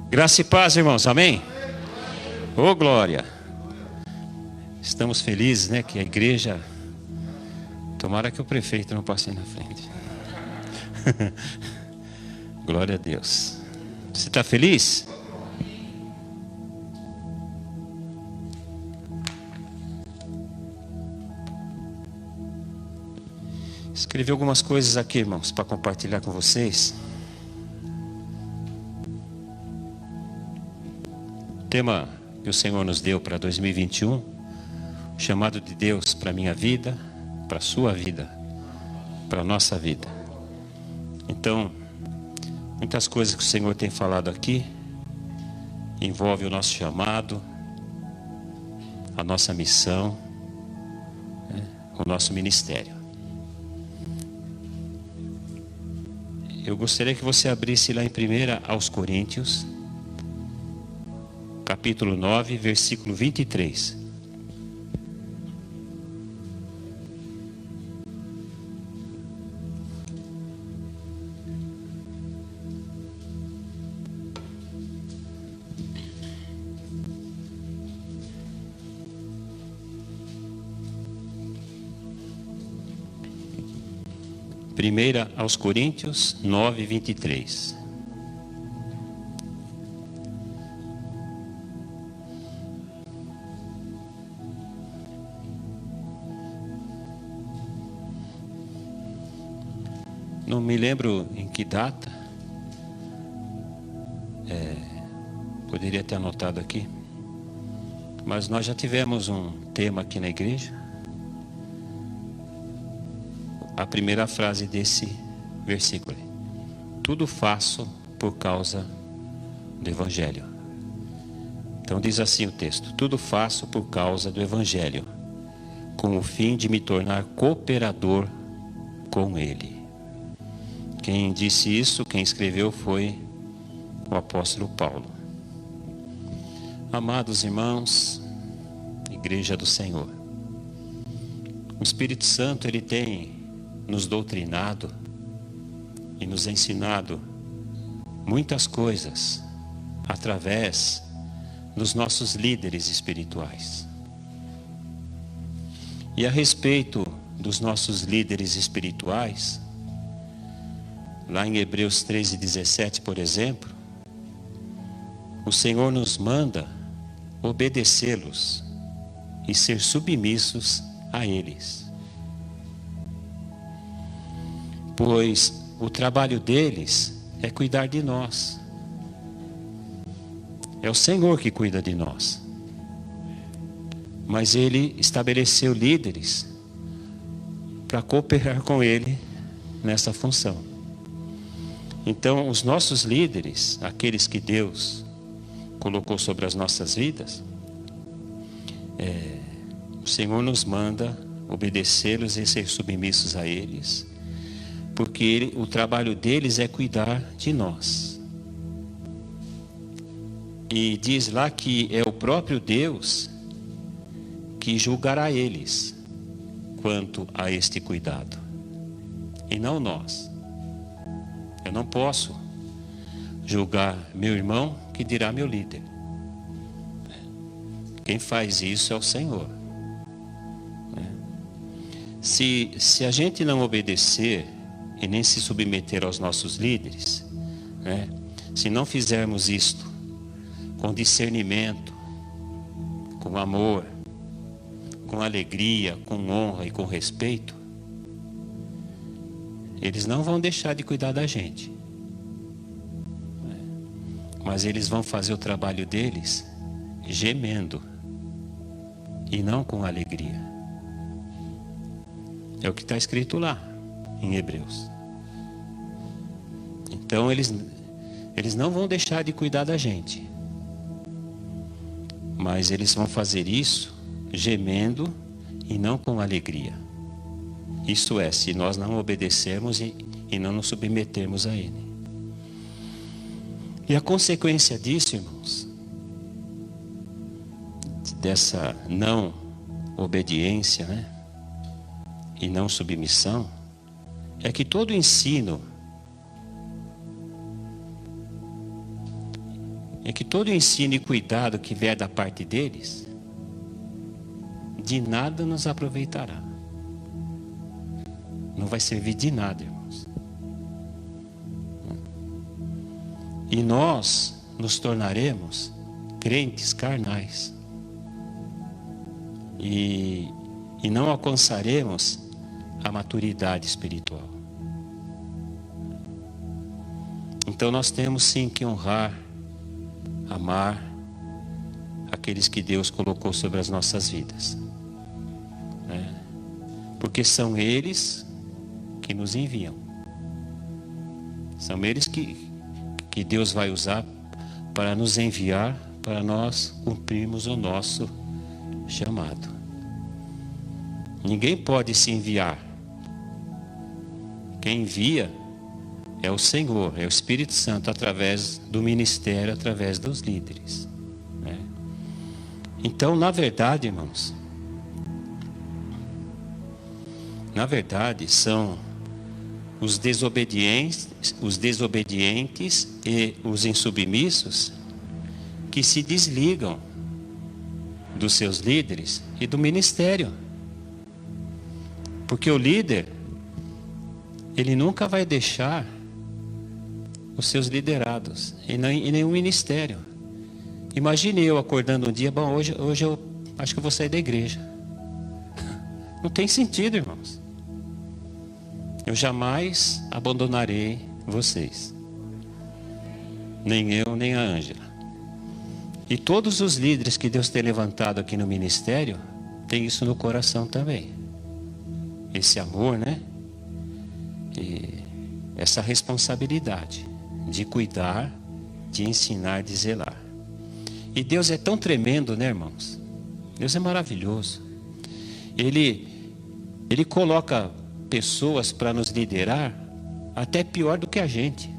Graça e paz, irmãos, amém? Ô, glória! Estamos felizes, né, que a igreja... Tomara que o prefeito não passe aí na frente. Glória a Deus. Você está feliz? Escrevi algumas coisas aqui, irmãos, para compartilhar com vocês. O tema que o Senhor nos deu para 2021, chamado de Deus para a minha vida, para a sua vida, para a nossa vida. Então, muitas coisas que o Senhor tem falado aqui, envolve o nosso chamado, a nossa missão, né, o nosso ministério. Eu gostaria que você abrisse lá em 1 aos Coríntios, capítulo 9, versículo 23. Primeira aos Coríntios 9, 23. Não me lembro em que data. Poderia ter anotado aqui. Mas nós já tivemos um tema aqui na igreja. A primeira frase desse versículo: tudo faço por causa do Evangelho. Então diz assim o texto: tudo faço por causa do Evangelho, com o fim de me tornar cooperador com ele. Quem disse isso, quem escreveu, foi o apóstolo Paulo. Amados irmãos, Igreja do Senhor, o Espírito Santo, ele tem nos doutrinado e nos ensinado muitas coisas através dos nossos líderes espirituais. E a respeito dos nossos líderes espirituais, lá em Hebreus 13:17, por exemplo, o Senhor nos manda obedecê-los e ser submissos a eles. Pois o trabalho deles é cuidar de nós. É o Senhor que cuida de nós. Mas Ele estabeleceu líderes para cooperar com Ele nessa função. Então, os nossos líderes, aqueles que Deus colocou sobre as nossas vidas, o Senhor nos manda obedecê-los e ser submissos a eles, porque o trabalho deles é cuidar de nós. E diz lá que é o próprio Deus que julgará eles quanto a este cuidado, e não nós. Eu não posso julgar meu irmão, que dirá meu líder. Quem faz isso é o Senhor. Se a gente não obedecer e nem se submeter aos nossos líderes, né? Se não fizermos isto com discernimento, com amor, com alegria, com honra e com respeito, eles não vão deixar de cuidar da gente, mas eles vão fazer o trabalho deles gemendo e não com alegria. É o que está escrito lá em Hebreus. Então eles não vão deixar de cuidar da gente, mas eles vão fazer isso gemendo e não com alegria. Isso é, se nós não obedecermos e não nos submetermos a Ele. E a consequência disso, irmãos, dessa não obediência, né, e não submissão, é que todo ensino é que todo ensino e cuidado que vier da parte deles, de nada nos aproveitará. Não vai servir de nada, irmãos. E nós nos tornaremos crentes carnais. E não alcançaremos a maturidade espiritual. Então nós temos sim que honrar, amar aqueles que Deus colocou sobre as nossas vidas, né? Porque são eles que nos enviam. São eles que Deus vai usar para nos enviar, para nós cumprirmos o nosso chamado. Ninguém pode se enviar. Quem envia é o Senhor, é o Espírito Santo, através do ministério, através dos líderes, né? Então, na verdade, irmãos, são os desobedientes e os insubmissos que se desligam dos seus líderes e do ministério. Porque o líder, ele nunca vai deixar os seus liderados em nenhum ministério. Imagine eu acordando um dia, bom, hoje eu acho que eu vou sair da igreja. Não tem sentido, irmãos. Eu jamais abandonarei vocês. Nem eu, nem a Ângela. E todos os líderes que Deus tem levantado aqui no ministério, tem isso no coração também. Esse amor, né? E essa responsabilidade de cuidar, de ensinar, de zelar. E Deus é tão tremendo, né, irmãos? Deus é maravilhoso. Ele coloca pessoas para nos liderar até pior do que a gente.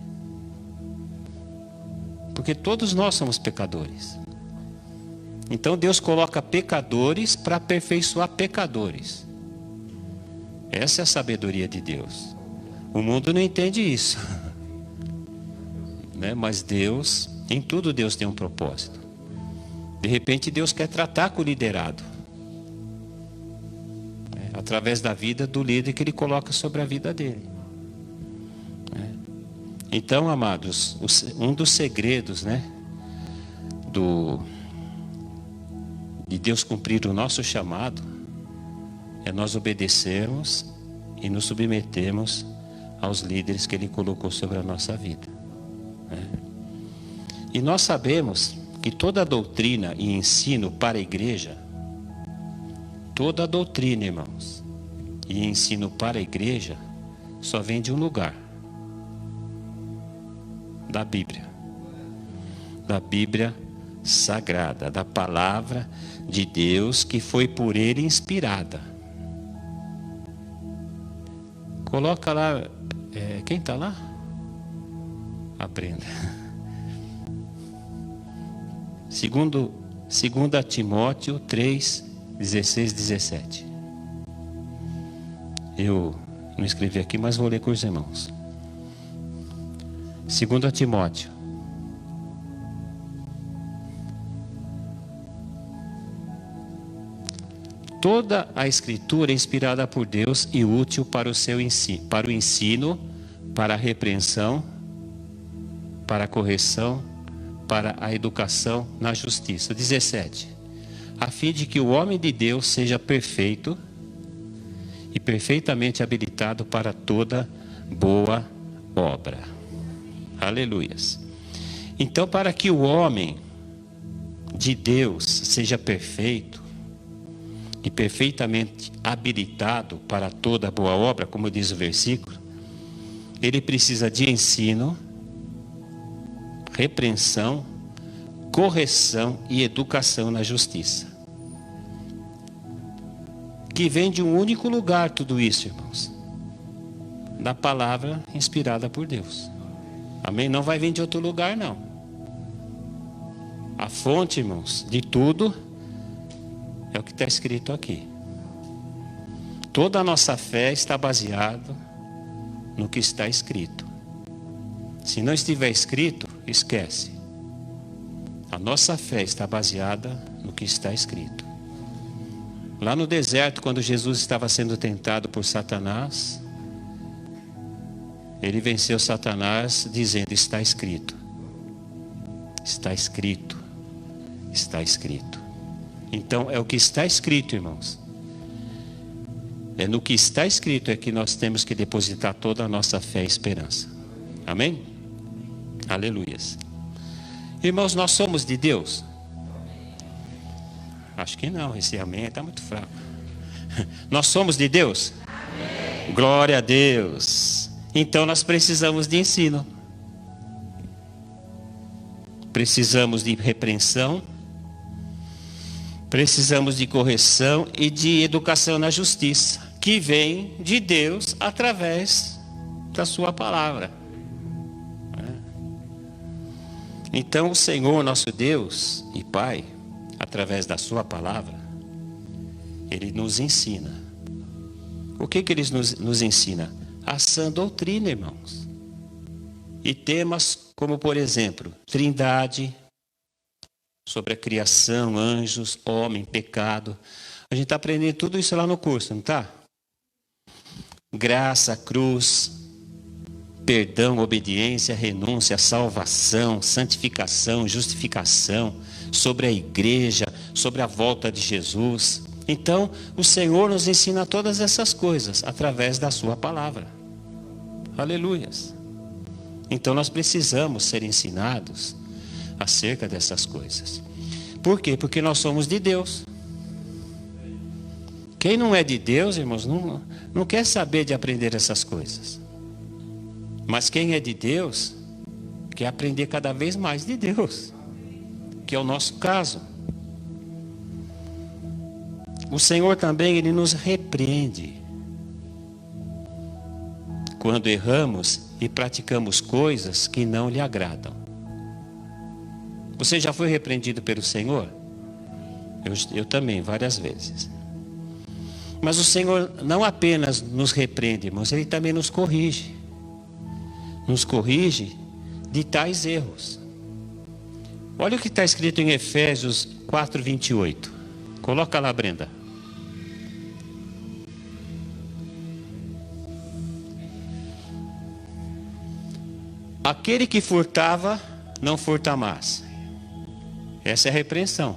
Porque todos nós somos pecadores. Então Deus coloca pecadores para aperfeiçoar pecadores. Essa é a sabedoria de Deus. O mundo não entende isso. Né? Mas Deus, em tudo Deus tem um propósito. De repente Deus quer tratar com o liderado, através da vida do líder que Ele coloca sobre a vida dele. Então, amados, um dos segredos, né, de Deus cumprir o nosso chamado é nós obedecermos e nos submetermos aos líderes que Ele colocou sobre a nossa vida. E nós sabemos que toda doutrina e ensino para a igreja, toda doutrina, irmãos, e ensino para a igreja só vem de um lugar: da Bíblia sagrada, da palavra de Deus que foi por Ele inspirada. Coloca lá, quem está lá? Aprenda. Segundo Timóteo 3, 16, 17. Eu não escrevi aqui, mas vou ler com os irmãos. 2 Timóteo. Toda a Escritura é inspirada por Deus e útil para o ensino, para a repreensão, para a correção, para a educação na justiça. 17. A fim de que o homem de Deus seja perfeito e perfeitamente habilitado para toda boa obra. Aleluias. Então, para que o homem de Deus seja perfeito e perfeitamente habilitado para toda boa obra, como diz o versículo, ele precisa de ensino, repreensão, correção e educação na justiça. Que vem de um único lugar tudo isso, irmãos. Da palavra inspirada por Deus. Amém? Não vai vir de outro lugar, não. A fonte, irmãos, de tudo é o que está escrito aqui. Toda a nossa fé está baseada no que está escrito. Se não estiver escrito, esquece. A nossa fé está baseada no que está escrito. Lá no deserto, quando Jesus estava sendo tentado por Satanás, ele venceu Satanás dizendo: está escrito. Está escrito. Está escrito. Então é o que está escrito, irmãos. É no que está escrito é que nós temos que depositar toda a nossa fé e esperança. Amém? Aleluias. Irmãos, nós somos de Deus? Acho que não, esse amém está muito fraco. Nós somos de Deus? Amém. Glória a Deus. Então nós precisamos de ensino. Precisamos de repreensão. Precisamos de correção e de educação na justiça, que vem de Deus através da sua palavra. Então o Senhor, nosso Deus e Pai, através da sua palavra, Ele nos ensina. O que Ele nos ensina? A sã doutrina, irmãos. E temas como, por exemplo, Trindade, sobre a criação, anjos, homem, pecado. A gente está aprendendo tudo isso lá no curso, não está? Graça, cruz, perdão, obediência, renúncia, salvação, santificação, justificação, sobre a igreja, sobre a volta de Jesus. Então, o Senhor nos ensina todas essas coisas através da sua palavra. Aleluias. Então, nós precisamos ser ensinados acerca dessas coisas. Por quê? Porque nós somos de Deus. Quem não é de Deus, irmãos, não quer saber de aprender essas coisas. Mas quem é de Deus, quer aprender cada vez mais de Deus, que é o nosso caso. O Senhor também, Ele nos repreende quando erramos e praticamos coisas que não lhe agradam. Você já foi repreendido pelo Senhor? Eu também, várias vezes. Mas o Senhor não apenas nos repreende, irmãos, Ele também nos corrige. Nos corrige de tais erros. Olha o que está escrito em Efésios 4:28. Coloca lá, Brenda. Aquele que furtava, não furta mais. Essa é a repreensão.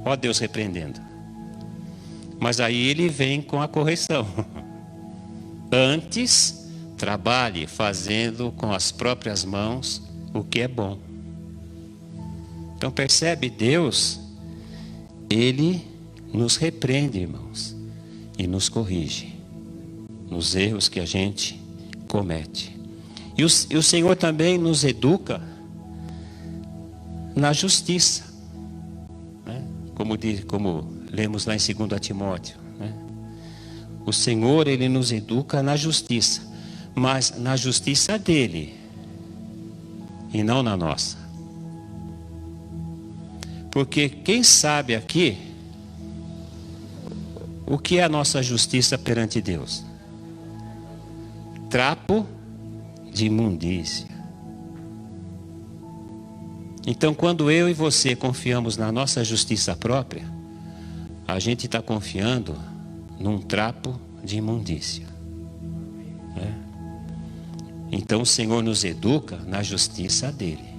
Ó Deus repreendendo. Mas aí Ele vem com a correção. Antes, trabalhe fazendo com as próprias mãos o que é bom. Então percebe, Deus, Ele nos repreende, irmãos, e nos corrige nos erros que a gente comete. E o Senhor também nos educa na justiça, né? Como lemos lá em 2 Timóteo, né? O Senhor, Ele nos educa na justiça, mas na justiça dEle e não na nossa. Porque quem sabe aqui o que é a nossa justiça perante Deus? Trapo de imundícia. Então, quando eu e você confiamos na nossa justiça própria, a gente está confiando num trapo de imundícia, né? Então o Senhor nos educa na justiça dEle.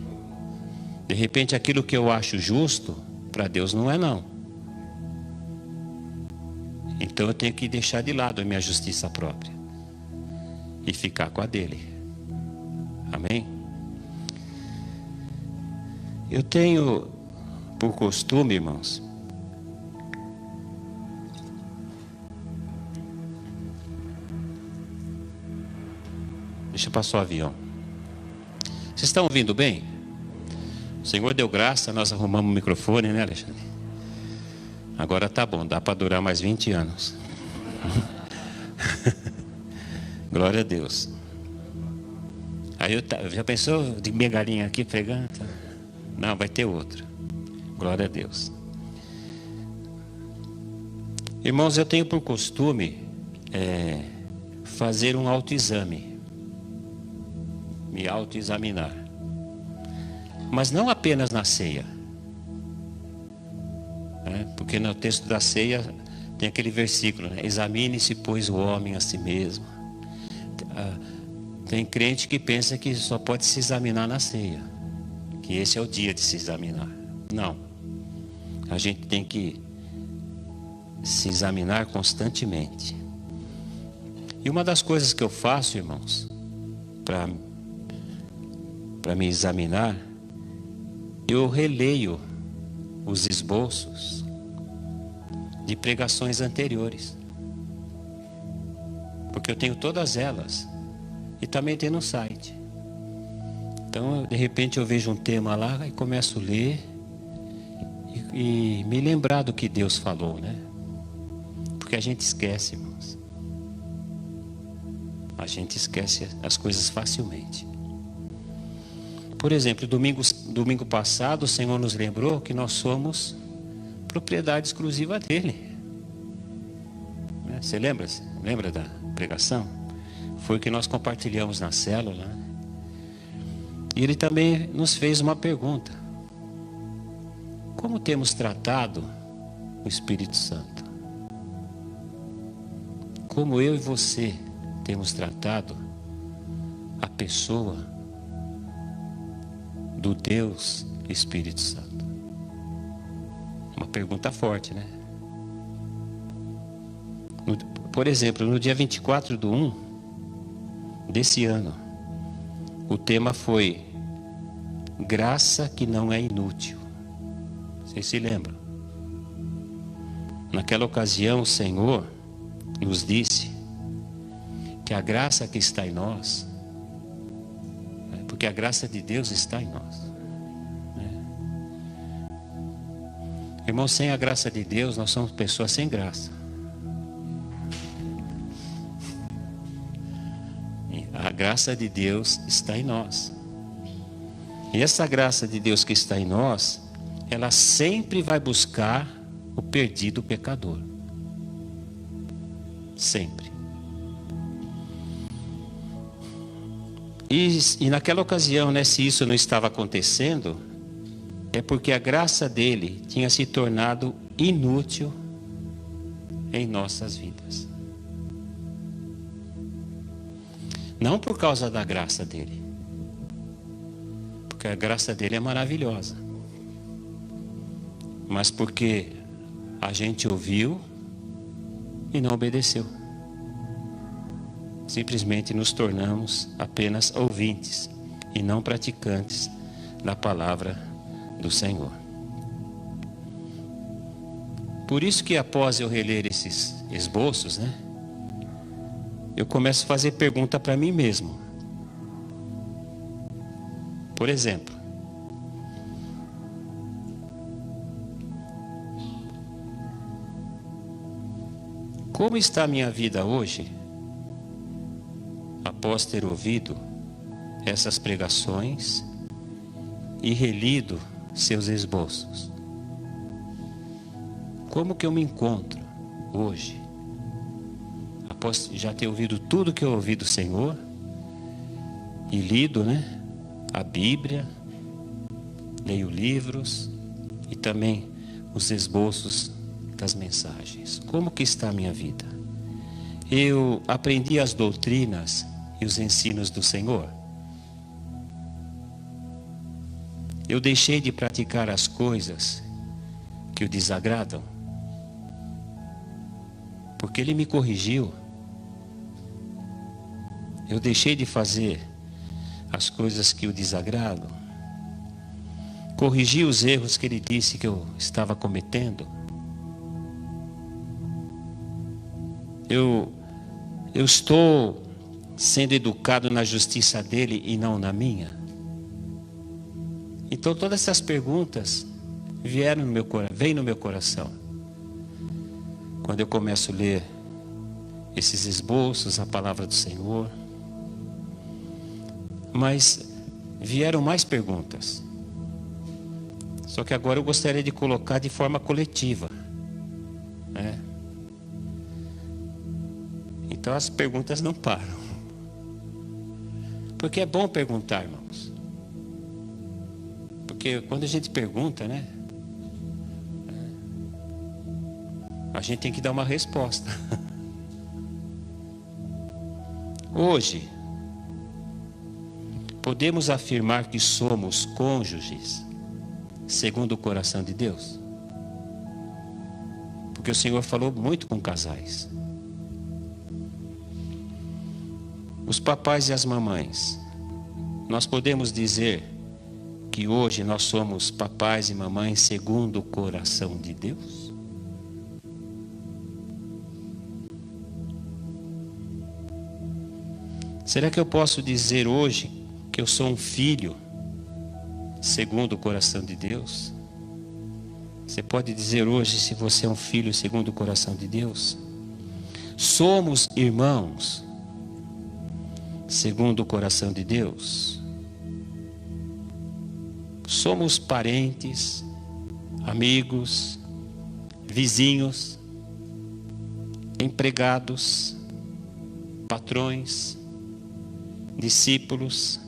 De repente aquilo que eu acho justo, para Deus não é não. Então eu tenho que deixar de lado a minha justiça própria e ficar com a dEle. Amém? Eu tenho por costume, irmãos, deixa passar o avião. Vocês estão ouvindo bem? O Senhor deu graça, nós arrumamos o microfone, né, Alexandre? Agora tá bom, dá para durar mais 20 anos. Glória a Deus. Aí já pensou de bengalinha aqui pregando? Não, vai ter outro. Glória a Deus. Irmãos, eu tenho por costume fazer um autoexame. Me autoexaminar. Mas não apenas na ceia. Porque no texto da ceia tem aquele versículo, né? Examine-se, pois, o homem a si mesmo. Tem crente que pensa que só pode se examinar na ceia, que esse é o dia de se examinar. Não. A gente tem que se examinar constantemente. E uma das coisas que eu faço, irmãos, para me examinar, eu releio os esboços de pregações anteriores, porque eu tenho todas elas e também tem no site. Então, de repente eu vejo um tema lá e começo a ler e me lembrar do que Deus falou, né? Porque a gente esquece, irmãos. A gente esquece as coisas facilmente. Por exemplo, domingo passado, o Senhor nos lembrou que nós somos propriedade exclusiva dele. Você lembra? Lembra da pregação? Foi o que nós compartilhamos na célula, né? E ele também nos fez uma pergunta: como temos tratado o Espírito Santo? Como eu e você temos tratado a pessoa do Deus Espírito Santo? Uma pergunta forte, né? Por exemplo, no dia 24/1 desse ano, o tema foi graça que não é inútil. Vocês se lembram? Naquela ocasião, o Senhor nos disse que a graça que está em nós, porque a graça de Deus está em nós. Irmão, sem a graça de Deus, nós somos pessoas sem graça. A graça de Deus está em nós. E essa graça de Deus que está em nós, ela sempre vai buscar o perdido pecador. Sempre. E naquela ocasião, né, se isso não estava acontecendo, é porque a graça dele tinha se tornado inútil em nossas vidas. Não por causa da graça dele, porque a graça dele é maravilhosa, mas porque a gente ouviu e não obedeceu. Simplesmente nos tornamos apenas ouvintes e não praticantes da palavra do Senhor. Por isso que após eu reler esses esboços, né, eu começo a fazer pergunta para mim mesmo. Por exemplo, como está a minha vida hoje, após ter ouvido essas pregações e relido seus esboços? Como que eu me encontro hoje, após já ter ouvido tudo que eu ouvi do Senhor e lido, né, a Bíblia, leio livros e também os esboços das mensagens? Como que está a minha vida? Eu aprendi as doutrinas e os ensinos do Senhor? Eu deixei de praticar as coisas que o desagradam? Porque Ele me corrigiu. Eu deixei de fazer as coisas que o desagradam? Corrigi os erros que Ele disse que eu estava cometendo? Eu estou sendo educado na justiça dele e não na minha? Então todas essas perguntas vêm no meu coração quando eu começo a ler esses esboços, a palavra do Senhor. Mas vieram mais perguntas. Só que agora eu gostaria de colocar de forma coletiva, né? Então as perguntas não param. Porque é bom perguntar, irmãos. Porque quando a gente pergunta, né? A gente tem que dar uma resposta. Hoje, podemos afirmar que somos cônjuges segundo o coração de Deus? Porque o Senhor falou muito com casais. Os papais e as mamães, nós podemos dizer que hoje nós somos papais e mamães segundo o coração de Deus? Será que eu posso dizer hoje que eu sou um filho segundo o coração de Deus? Você pode dizer hoje se você é um filho segundo o coração de Deus? Somos irmãos segundo o coração de Deus? Somos parentes, amigos, vizinhos, empregados, patrões, discípulos,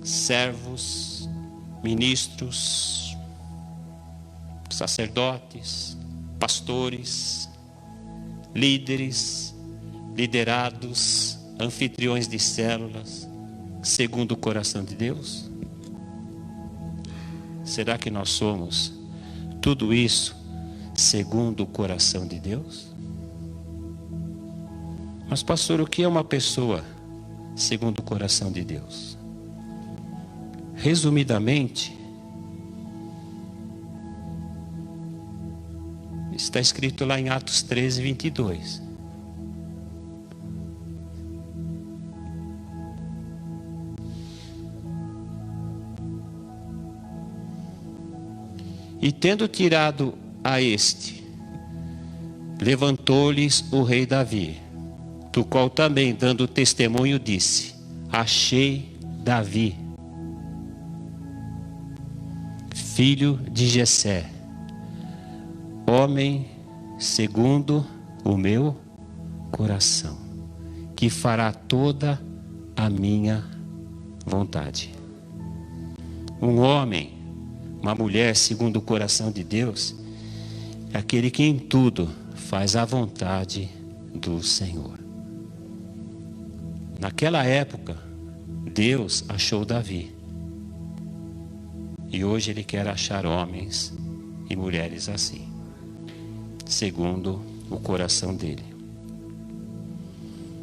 servos, ministros, sacerdotes, pastores, líderes, liderados, anfitriões de células, segundo o coração de Deus? Será que nós somos tudo isso segundo o coração de Deus? Mas pastor, o que é uma pessoa segundo o coração de Deus? Resumidamente, está escrito lá em Atos 13, 22. E tendo tirado a este, levantou-lhes o rei Davi, do qual também, dando testemunho, disse: achei Davi, filho de Jessé, homem segundo o meu coração, que fará toda a minha vontade. Um homem, uma mulher segundo o coração de Deus, é aquele que em tudo faz a vontade do Senhor. Naquela época, Deus achou Davi. E hoje Ele quer achar homens e mulheres assim, segundo o coração dele.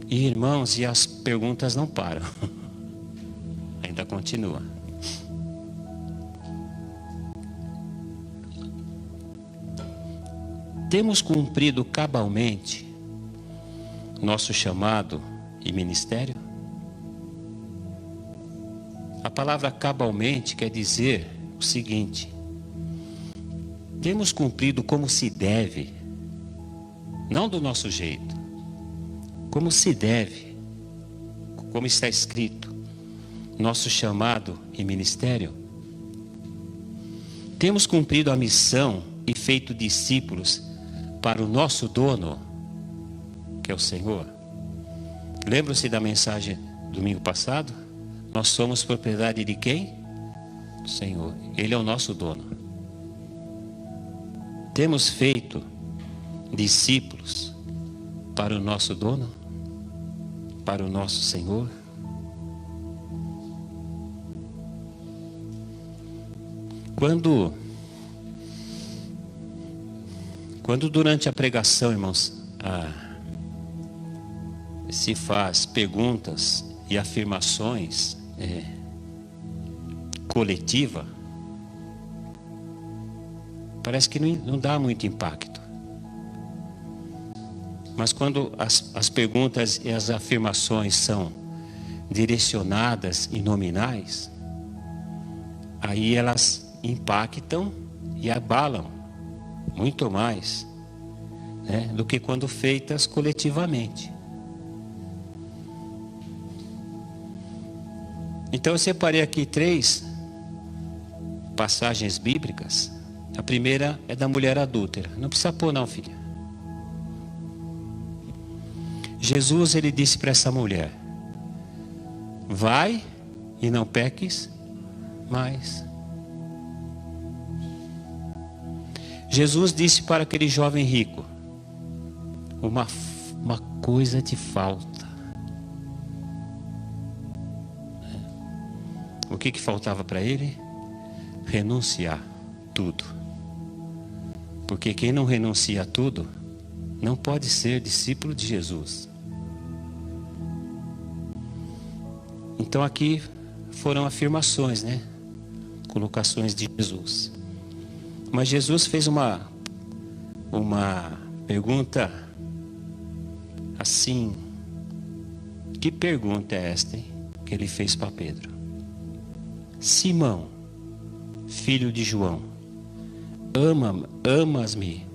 E irmãos, e as perguntas não param. Ainda continua. Temos cumprido cabalmente nosso chamado e ministério? A palavra cabalmente quer dizer o seguinte: temos cumprido como se deve, não do nosso jeito, como se deve, como está escrito, nosso chamado e ministério? Temos cumprido a missão e feito discípulos para o nosso dono, que é o Senhor? Lembram-se da mensagem domingo passado? Nós somos propriedade de quem? Do Senhor. Ele é o nosso dono. Temos feito discípulos para o nosso dono? Para o nosso Senhor? Quando durante a pregação, irmãos, se faz perguntas e afirmações coletiva, parece que não dá muito impacto. Mas quando as perguntas e as afirmações são direcionadas e nominais, aí elas impactam e abalam muito mais, né, do que quando feitas coletivamente. Então eu separei aqui 3 passagens bíblicas. A primeira é da mulher adúltera. Não precisa pôr não, filha. Jesus, ele disse para essa mulher: vai e não peques mais. Jesus disse para aquele jovem rico: uma coisa te falta. O que faltava para ele? Renunciar tudo. Porque quem não renuncia a tudo não pode ser discípulo de Jesus. Então aqui foram afirmações, né? Colocações de Jesus. Mas Jesus fez uma pergunta assim. Que pergunta é esta, hein? Que ele fez para Pedro. Simão, filho de João, amas-me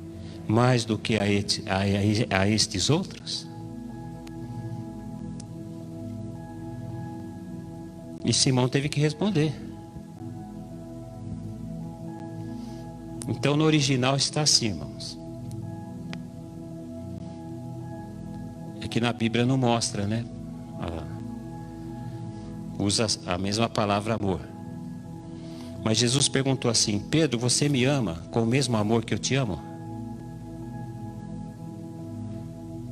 mais do que a estes outros? E Simão teve que responder. Então no original está assim, irmãos. É que na Bíblia não mostra, né? Usa a mesma palavra amor. Mas Jesus perguntou assim: Pedro, você me ama com o mesmo amor que eu te amo?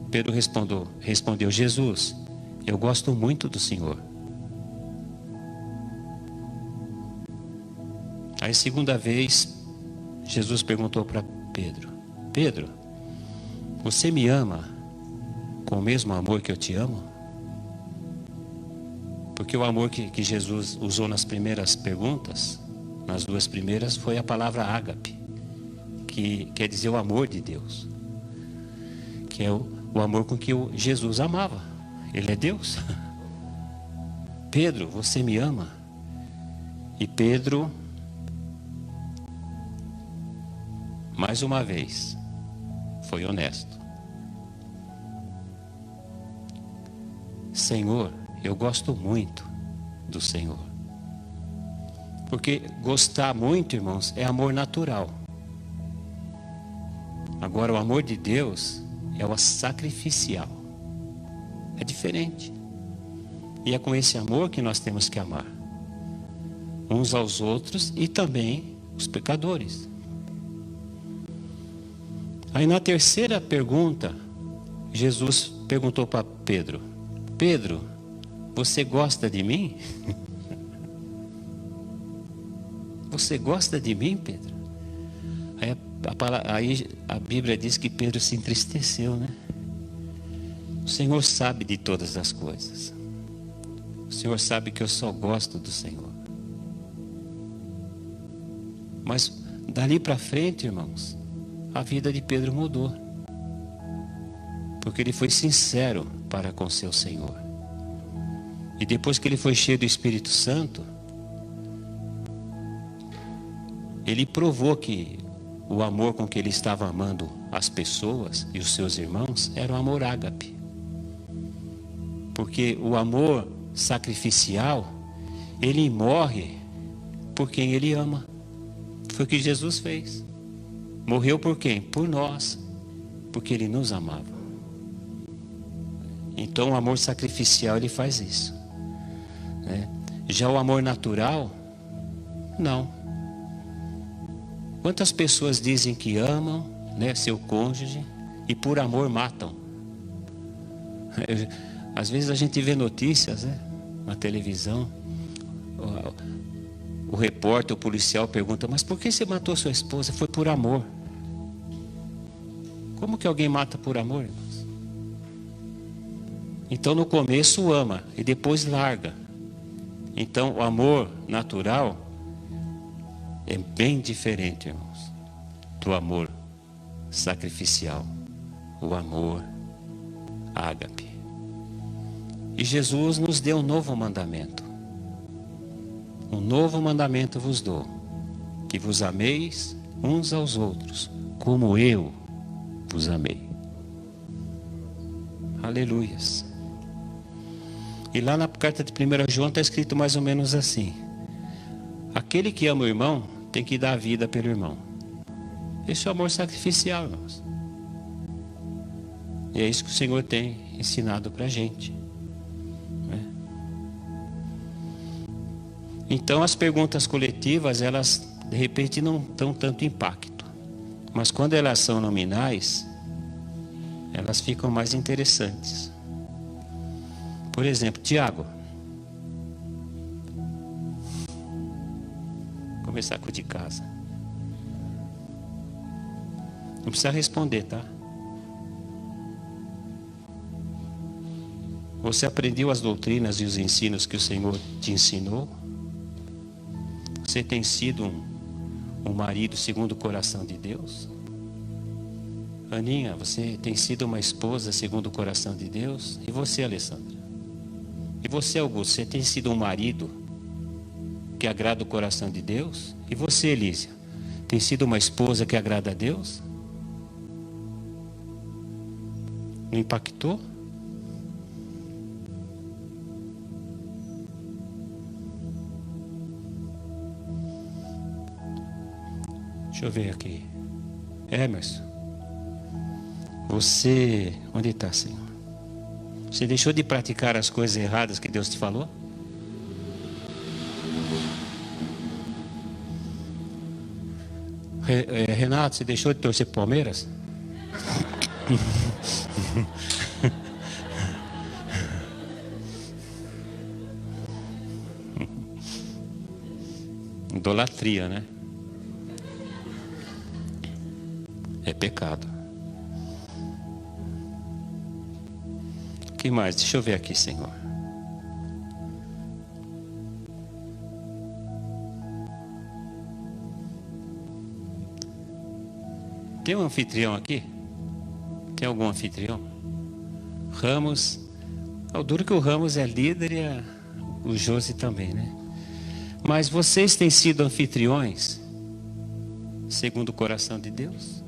Pedro respondeu: Jesus, eu gosto muito do Senhor. Aí segunda vez, Jesus perguntou para Pedro: Pedro, você me ama com o mesmo amor que eu te amo? Porque o amor que Jesus usou nas primeiras perguntas, nas duas primeiras, foi a palavra ágape, que quer dizer o amor de Deus, que é o amor com que Jesus amava. Ele é Deus. Pedro, você me ama? E Pedro, mais uma vez, foi honesto. Senhor, eu gosto muito do Senhor. Porque gostar muito, irmãos, é amor natural. Agora o amor de Deus é o sacrificial. É diferente. E é com esse amor que nós temos que amar uns aos outros e também os pecadores. Aí na terceira pergunta, Jesus perguntou para Pedro: Pedro, você gosta de mim? Você gosta de mim, Pedro? Aí a Bíblia diz que Pedro se entristeceu, né? O Senhor sabe de todas as coisas. O Senhor sabe que eu só gosto do Senhor. Mas dali para frente, irmãos, a vida de Pedro mudou. Porque ele foi sincero para com seu Senhor. E depois que ele foi cheio do Espírito Santo, ele provou que o amor com que ele estava amando as pessoas e os seus irmãos era o amor ágape. Porque o amor sacrificial, ele morre por quem ele ama. Foi o que Jesus fez. Morreu por quem? Por nós. Porque ele nos amava. Então o amor sacrificial, ele faz isso, né? Já o amor natural, não. Quantas pessoas dizem que amam, né, seu cônjuge e por amor matam? Às vezes a gente vê notícias, né, na televisão, o repórter, o policial pergunta: mas por que você matou sua esposa? Foi por amor. Como que alguém mata por amor, irmãos? Então no começo ama e depois larga. Então o amor natural é bem diferente, irmãos, do amor sacrificial, o amor ágape. E Jesus nos deu um novo mandamento. Um novo mandamento vos dou, que vos ameis uns aos outros, como eu vos amei. Aleluias. E lá na carta de 1 João está escrito mais ou menos assim: aquele que ama o irmão tem que dar a vida pelo irmão. Esse é o amor sacrificial, irmãos. E é isso que o Senhor tem ensinado para a gente, né? Então as perguntas coletivas, elas de repente não dão tanto impacto. Mas quando elas são nominais, elas ficam mais interessantes. Por exemplo, Tiago. Vou começar com o de casa. Não precisa responder, tá? Você aprendeu as doutrinas e os ensinos que o Senhor te ensinou? Você tem sido um marido segundo o coração de Deus? Aninha, você tem sido uma esposa segundo o coração de Deus? E você, Alessandra? E você, Augusto, você tem sido um marido que agrada o coração de Deus? E você, Elísia, tem sido uma esposa que agrada a Deus? Não impactou? Deixa eu ver aqui. Emerson, você... Onde está, Senhor? Você deixou de praticar as coisas erradas que Deus te falou? Renato, você deixou de torcer pro Palmeiras? Idolatria, né? É pecado. O que mais? Deixa eu ver aqui, Senhor. Tem um anfitrião aqui? Tem algum anfitrião? Ramos. O duro que o Ramos é líder e o Josi também, né? Mas vocês têm sido anfitriões segundo o coração de Deus?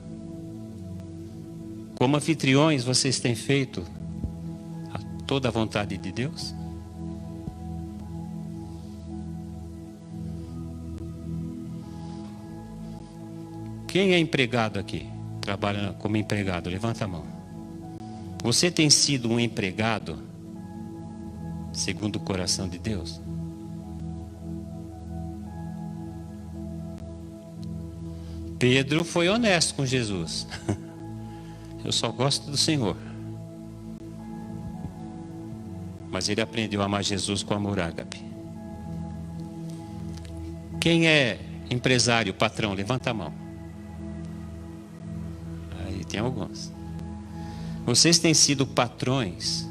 Como anfitriões, vocês têm feito toda a vontade de Deus? Quem é empregado aqui? Trabalha como empregado? Levanta a mão. Você tem sido um empregado segundo o coração de Deus? Pedro foi honesto com Jesus. Eu só gosto do Senhor. Mas ele aprendeu a amar Jesus com amor ágape. Quem é empresário, patrão? Levanta a mão. Aí tem alguns. Vocês têm sido patrões.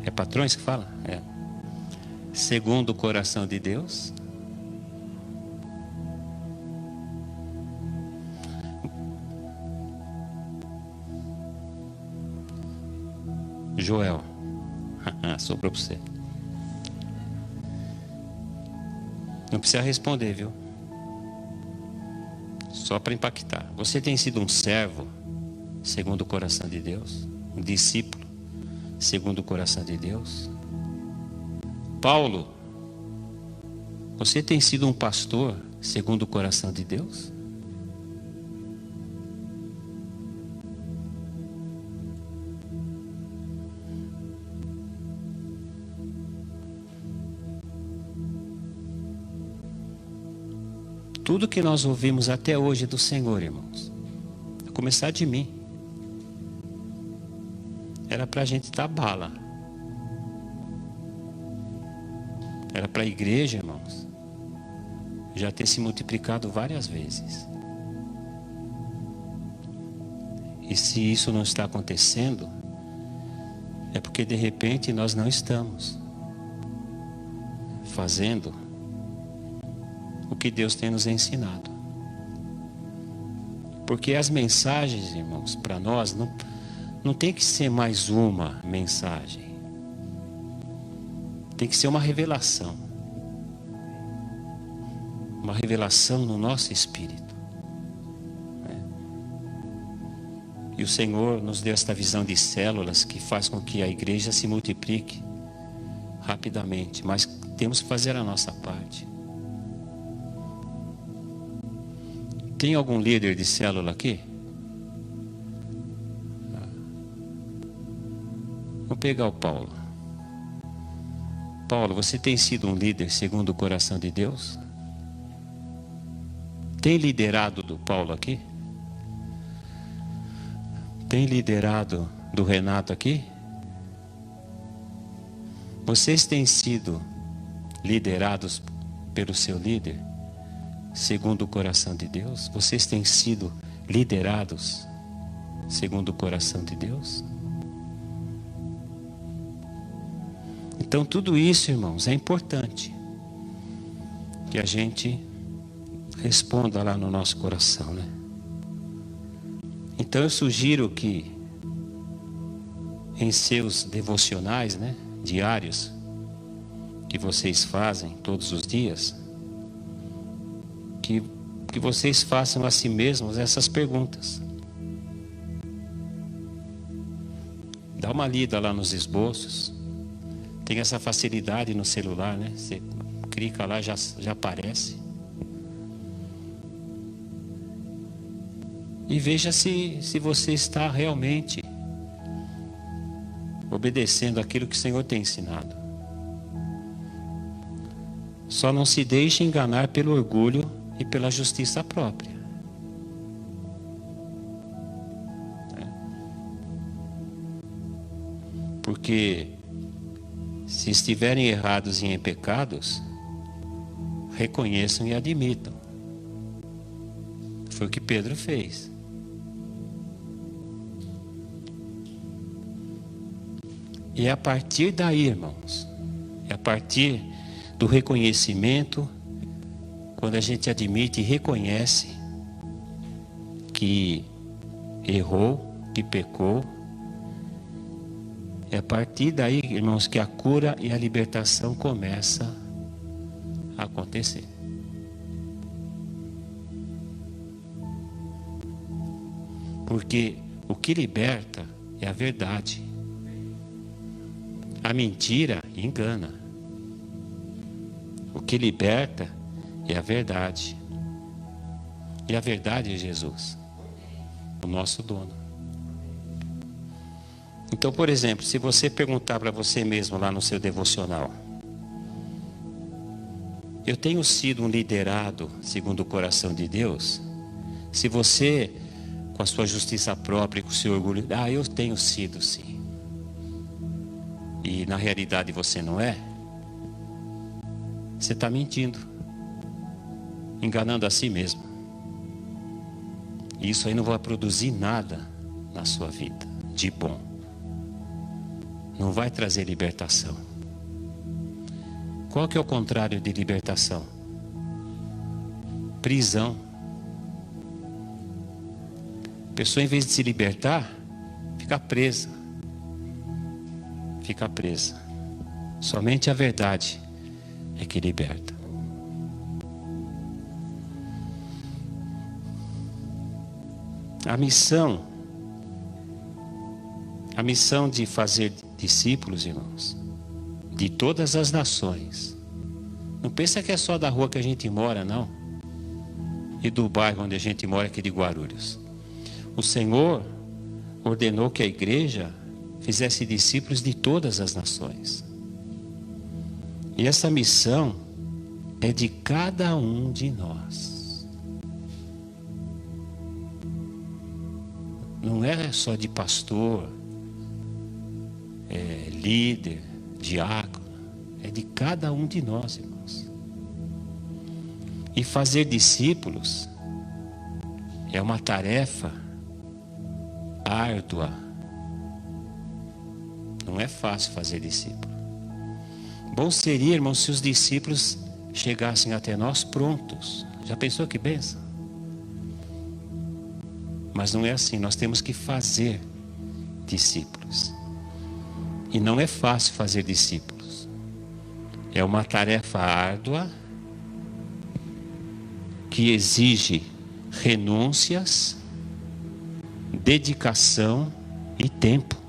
É patrões que fala? É. Segundo o coração de Deus? Joel. Sobrou para você. Não precisa responder, viu? Só para impactar. Você tem sido um servo segundo o coração de Deus? Um discípulo segundo o coração de Deus? Paulo, você tem sido um pastor segundo o coração de Deus? Tudo que nós ouvimos até hoje do Senhor, irmãos, a começar de mim, era para a gente dar bala. Era para a igreja, irmãos, já ter se multiplicado várias vezes. E se isso não está acontecendo, é porque de repente nós não estamos fazendo o que Deus tem nos ensinado. Porque as mensagens, irmãos, para nós não tem que ser mais uma mensagem. Tem que ser uma revelação. Uma revelação no nosso espírito. E o Senhor nos deu esta visão de células que faz com que a igreja se multiplique rapidamente. Mas temos que fazer a nossa parte. Tem algum líder de célula aqui? Vou pegar o Paulo. Paulo, você tem sido um líder segundo o coração de Deus? Tem liderado do Paulo aqui? Tem liderado do Renato aqui? Vocês têm sido liderados pelo seu líder, segundo o coração de Deus? Vocês têm sido liderados segundo o coração de Deus? Então tudo isso, irmãos, é importante que a gente responda lá no nosso coração, né? Então eu sugiro que em seus devocionais, né, diários, que vocês fazem todos os dias, que vocês façam a si mesmos essas perguntas. Dá uma lida lá nos esboços. Tem essa facilidade no celular, né? Você clica lá, já aparece. E veja se você está realmente obedecendo aquilo que o Senhor tem ensinado. Só não se deixe enganar pelo orgulho e pela justiça própria. Porque se estiverem errados e em pecados, reconheçam e admitam. Foi o que Pedro fez. E é a partir daí, irmãos, é a partir do reconhecimento, quando a gente admite e reconhece que errou, que pecou, é a partir daí, irmãos, que a cura e a libertação começa a acontecer. Porque o que liberta é a verdade. A mentira engana. O que liberta é a verdade. E a verdade é Jesus, o nosso dono. Então, por exemplo, se você perguntar para você mesmo lá no seu devocional: eu tenho sido um liderado segundo o coração de Deus? Se você, com a sua justiça própria e com o seu orgulho, eu tenho sido sim, e na realidade você não é, você está mentindo, enganando a si mesmo. E isso aí não vai produzir nada na sua vida de bom. Não vai trazer libertação. Qual que é o contrário de libertação? Prisão. A pessoa, em vez de se libertar, fica presa. Fica presa. Somente a verdade é que liberta. A missão de fazer discípulos, irmãos, de todas as nações. Não pensa que é só da rua que a gente mora, não. E do bairro onde a gente mora, aqui de Guarulhos. O Senhor ordenou que a igreja fizesse discípulos de todas as nações. E essa missão é de cada um de nós. Não é só de pastor, líder, diácono. É de cada um de nós, irmãos. E fazer discípulos é uma tarefa árdua. Não é fácil fazer discípulo. Bom seria, irmãos, se os discípulos chegassem até nós prontos. Já pensou que bênção? Mas não é assim. Nós temos que fazer discípulos. E não é fácil fazer discípulos. É uma tarefa árdua que exige renúncias, dedicação e tempo.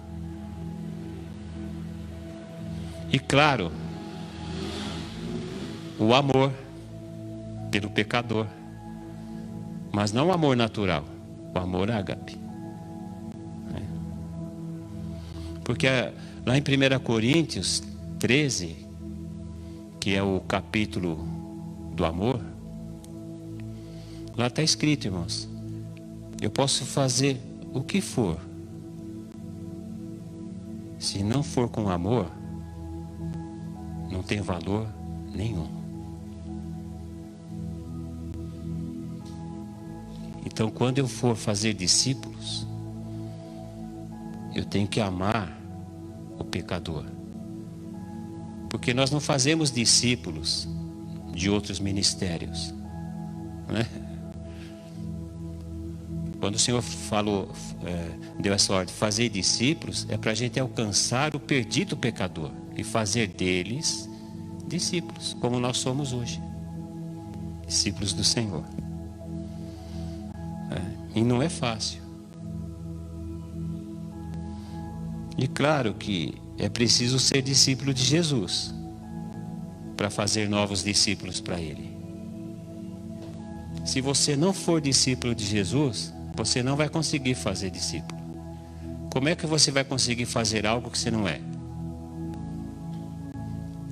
E claro, o amor pelo pecador. Mas não o amor natural, o amor ágape. Porque lá em 1 Coríntios 13, que é o capítulo do amor, lá está escrito, irmãos: eu posso fazer o que for se não for com amor, não tem valor nenhum. Então, quando eu for fazer discípulos, eu tenho que amar o pecador. Porque nós não fazemos discípulos de outros ministérios, né? Quando o Senhor falou, deu essa ordem, fazer discípulos, é para a gente alcançar o perdido pecador e fazer deles discípulos, como nós somos hoje, discípulos do Senhor. E não é fácil. E claro que é preciso ser discípulo de Jesus para fazer novos discípulos para Ele. Se você não for discípulo de Jesus, você não vai conseguir fazer discípulo. Como é que você vai conseguir fazer algo que você não é?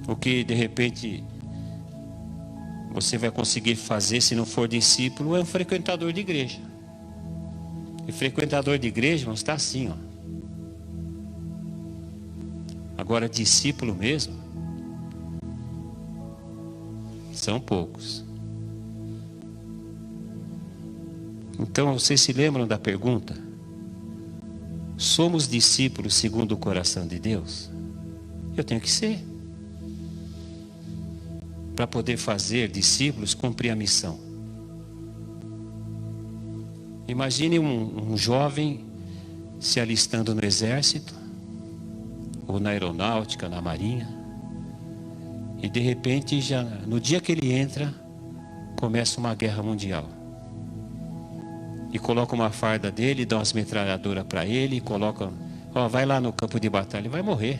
O que de repente você vai conseguir fazer se não for discípulo é um frequentador de igreja. E frequentador de igreja, irmãos, está assim, ó. Agora, discípulo mesmo, são poucos. Então, vocês se lembram da pergunta? Somos discípulos segundo o coração de Deus? Eu tenho que ser. Para poder fazer discípulos, cumprir a missão. Imagine um jovem se alistando no exército, ou na aeronáutica, na marinha, e de repente, já no dia que ele entra, começa uma guerra mundial. E coloca uma farda dele, dá umas metralhadoras para ele, e coloca, vai lá no campo de batalha, ele vai morrer.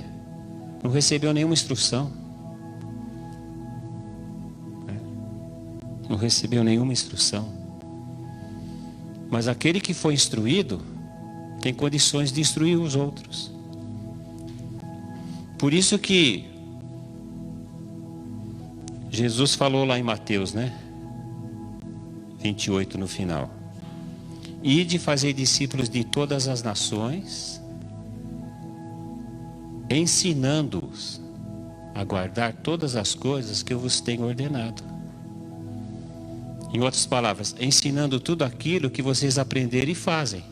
Não recebeu nenhuma instrução. Não recebeu nenhuma instrução. Mas aquele que foi instruído tem condições de instruir os outros. Por isso que Jesus falou lá em Mateus, né? 28 no final. Ide fazer discípulos de todas as nações, ensinando-os a guardar todas as coisas que eu vos tenho ordenado. Em outras palavras, ensinando tudo aquilo que vocês aprenderam e fazem.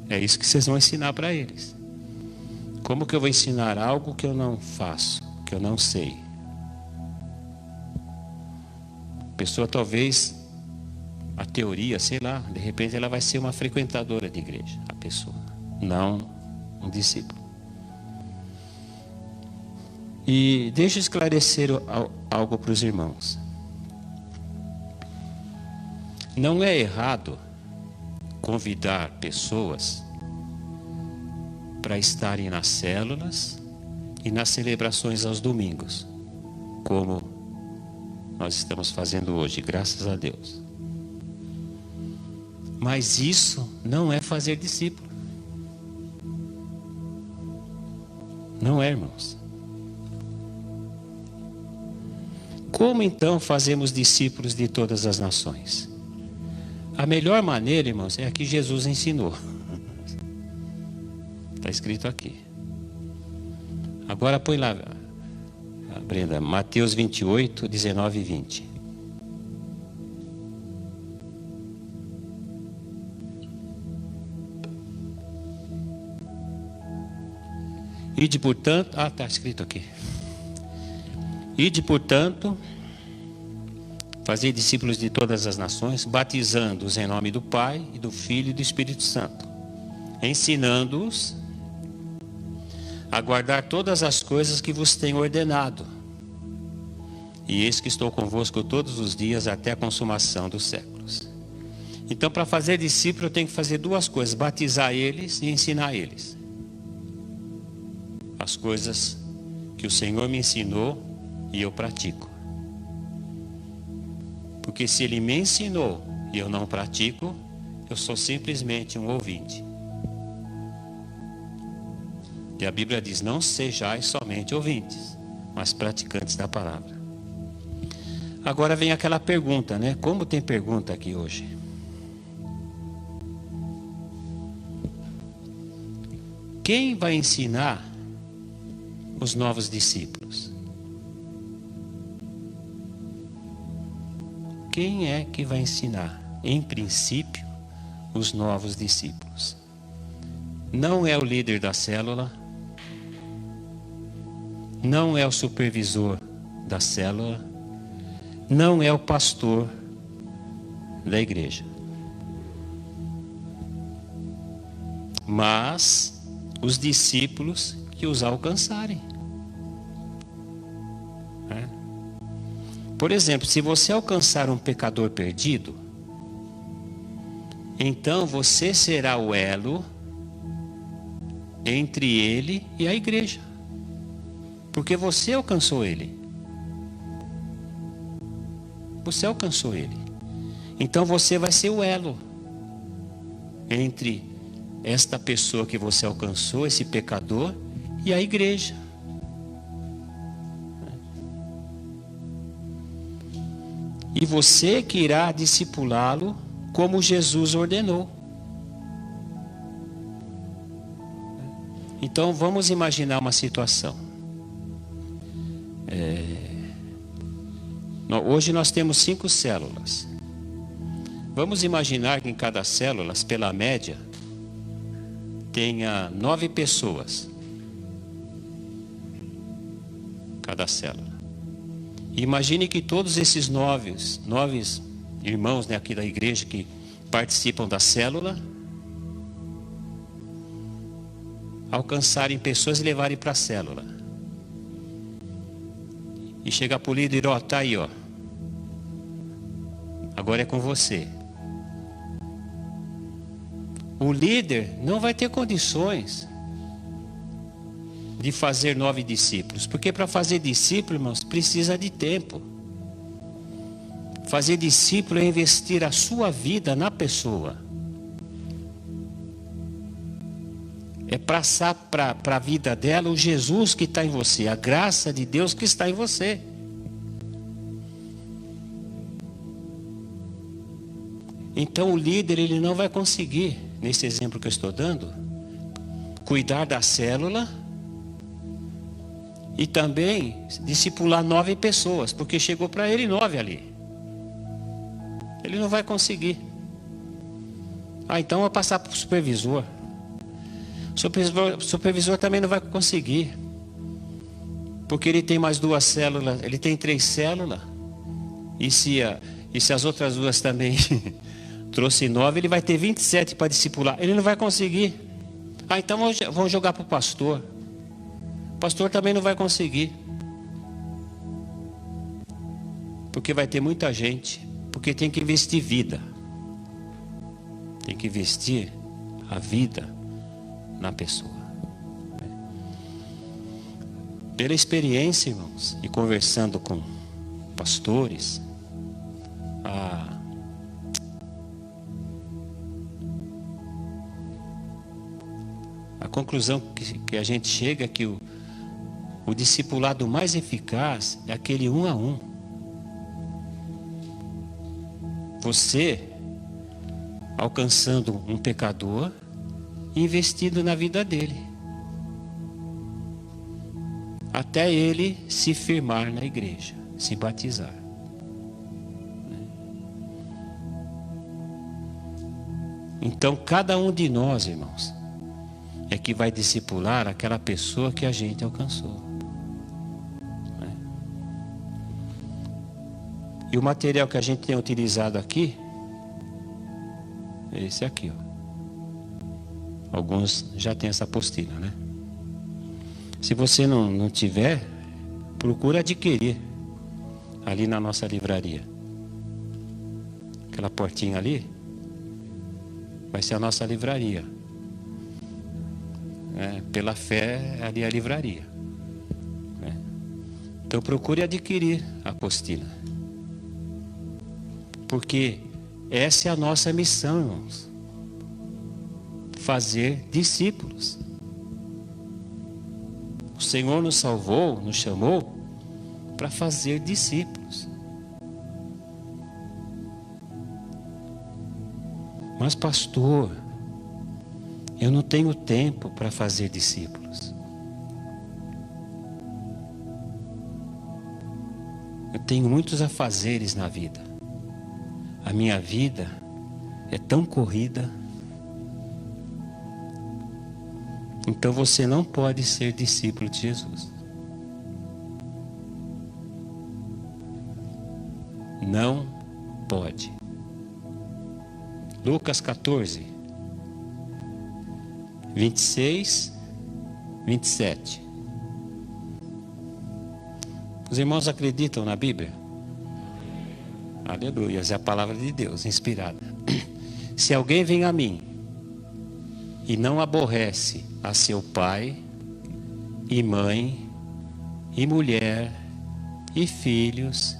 É isso que vocês vão ensinar para eles. Como que eu vou ensinar algo que eu não faço, que eu não sei? A pessoa talvez, a teoria, sei lá, de repente ela vai ser uma frequentadora de igreja, a pessoa, não um discípulo. E deixa eu esclarecer algo para os irmãos. Não é errado convidar pessoas para estarem nas células e nas celebrações aos domingos, como nós estamos fazendo hoje, graças a Deus. Mas isso não é fazer discípulo. Não é, irmãos. Como então fazemos discípulos de todas as nações? A melhor maneira, irmãos, é a que Jesus ensinou. Está escrito aqui. Agora põe lá, Brenda, Mateus 28, 19 e 20. Ide, portanto... está escrito aqui. Ide, portanto... Fazei discípulos de todas as nações, batizando-os em nome do Pai, e do Filho e do Espírito Santo, ensinando-os a guardar todas as coisas que vos tenho ordenado. E eis que estou convosco todos os dias até a consumação dos séculos. Então, para fazer discípulo, eu tenho que fazer duas coisas: batizar eles e ensinar eles as coisas que o Senhor me ensinou e eu pratico. Porque se Ele me ensinou e eu não pratico, eu sou simplesmente um ouvinte. E a Bíblia diz: não sejais somente ouvintes, mas praticantes da palavra. Agora vem aquela pergunta, né? Como tem pergunta aqui hoje? quem vai ensinar os novos discípulos? Quem é que vai ensinar, em princípio, os novos discípulos? Não é o líder da célula, não é o supervisor da célula, não é o pastor da igreja, mas os discípulos que os alcançarem. Por exemplo, se você alcançar um pecador perdido, então você será o elo entre ele e a igreja, porque você alcançou ele. Você alcançou ele. Então você vai ser o elo entre esta pessoa que você alcançou, esse pecador, e a igreja. E você que irá discipulá-lo como Jesus ordenou. Então vamos imaginar uma situação. Hoje nós temos 5 células. Vamos imaginar que em cada célula, pela média, tenha 9 pessoas. Cada célula. Imagine que todos esses 9 irmãos, né, aqui da igreja que participam da célula, alcançarem pessoas e levarem para a célula. E chegar para o líder, ó, tá aí, ó. Agora é com você. O líder não vai ter condições de fazer 9 discípulos, porque para fazer discípulo, irmãos, precisa de tempo. Fazer discípulo é investir a sua vida na pessoa. É passar para a vida dela o Jesus que está em você, a graça de Deus que está em você. Então o líder, ele não vai conseguir, nesse exemplo que eu estou dando, cuidar da célula e também discipular 9 pessoas, porque chegou para ele 9 ali. Ele não vai conseguir. Então vai passar para o supervisor. O supervisor também não vai conseguir, porque ele tem mais 2 células, ele tem 3 células, e se as outras 2 também trouxe 9, ele vai ter 27 para discipular. Ele não vai conseguir. Então vão jogar para o pastor. O pastor também não vai conseguir, porque vai ter muita gente, porque tem que investir vida. Tem que investir a vida na pessoa. Pela experiência, irmãos, e conversando com pastores, a conclusão que a gente chega é que o discipulado mais eficaz é aquele 1 a 1. Você alcançando um pecador e investindo na vida dele, até ele se firmar na igreja, se batizar. Então cada um de nós, irmãos, é que vai discipular aquela pessoa que a gente alcançou. E o material que a gente tem utilizado aqui é esse aqui, ó. Alguns já têm essa apostila, né? Se você não tiver, procura adquirir ali na nossa livraria. Aquela portinha ali vai ser a nossa livraria. Pela fé, ali é a livraria. Então procure adquirir a apostila, porque essa é a nossa missão, irmãos. Fazer discípulos. O Senhor nos salvou, nos chamou para fazer discípulos. Mas pastor, Eu não tenho tempo para fazer discípulos. Eu tenho muitos afazeres na vida. A minha vida é tão corrida. Então você não pode ser discípulo de Jesus. Não pode. Lucas 14, 26, 27. Os irmãos acreditam na Bíblia? Aleluia, é a palavra de Deus, inspirada. Se alguém vem a mim e não aborrece a seu pai, e mãe, e mulher, e filhos,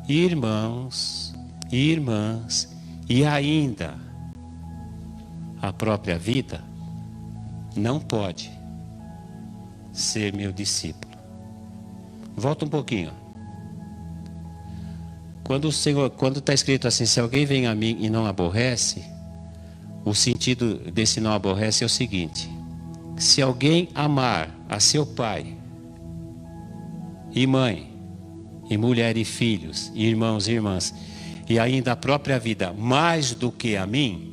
e irmãos, e irmãs, e ainda a própria vida, não pode ser meu discípulo. Volta um pouquinho. Quando está escrito assim, se alguém vem a mim e não aborrece, o sentido desse não aborrece é o seguinte: se alguém amar a seu pai, e mãe, e mulher, e filhos, e irmãos e irmãs, e ainda a própria vida mais do que a mim,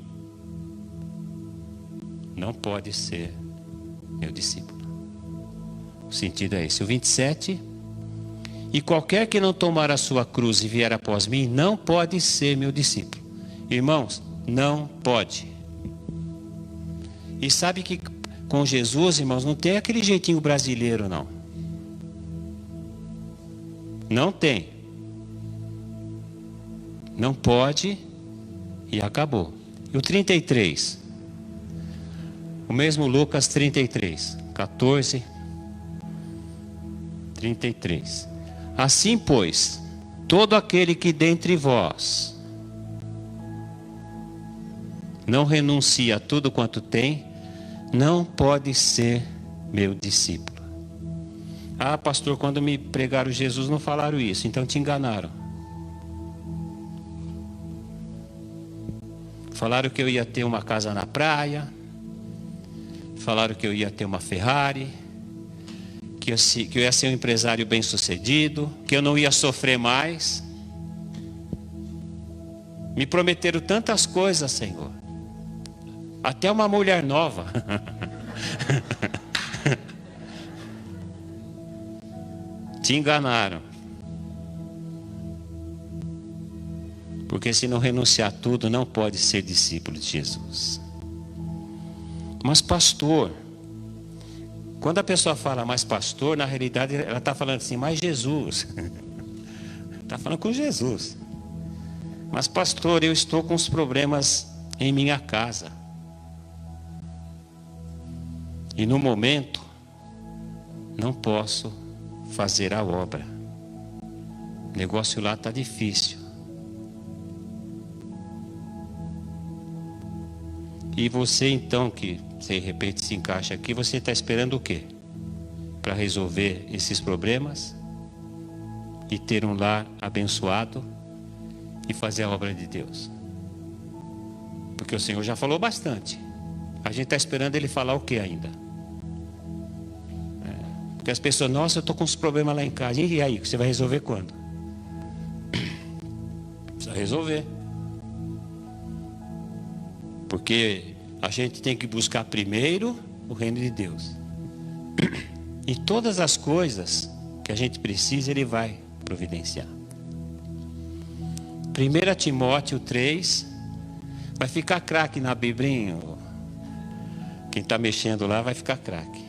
não pode ser meu discípulo. O sentido é esse. O 27: e qualquer que não tomar a sua cruz e vier após mim, não pode ser meu discípulo. Irmãos, não pode. E sabe que com Jesus, irmãos, não tem aquele jeitinho brasileiro, não. Não tem. Não pode e acabou. E o 33. O mesmo Lucas 33, 14, 33. Assim, pois, todo aquele que dentre vós não renuncia a tudo quanto tem, não pode ser meu discípulo. Ah, pastor, quando me pregaram Jesus não falaram isso, então te enganaram. Falaram que eu ia ter uma casa na praia, falaram que eu ia ter uma Ferrari, que eu ia ser um empresário bem-sucedido, que eu não ia sofrer mais. Me prometeram tantas coisas, Senhor. Até uma mulher nova. Te enganaram. Porque se não renunciar a tudo, não pode ser discípulo de Jesus. Mas pastor, quando a pessoa fala mais pastor, na realidade ela está falando assim, mais Jesus. Está falando com Jesus. Mas pastor, eu estou com os problemas em minha casa. E no momento, não posso fazer a obra. O negócio lá está difícil. E você então, que de repente se encaixa aqui, você está esperando o quê? Para resolver esses problemas e ter um lar abençoado e fazer a obra de Deus. Porque o Senhor já falou bastante. A gente está esperando Ele falar o quê ainda? Porque as pessoas, nossa, eu estou com uns problemas lá em casa. E aí, você vai resolver quando? Precisa resolver. Porque a gente tem que buscar primeiro o reino de Deus. E todas as coisas que a gente precisa, Ele vai providenciar. 1 Timóteo 3, vai ficar craque na Bíblia. Quem está mexendo lá vai ficar craque.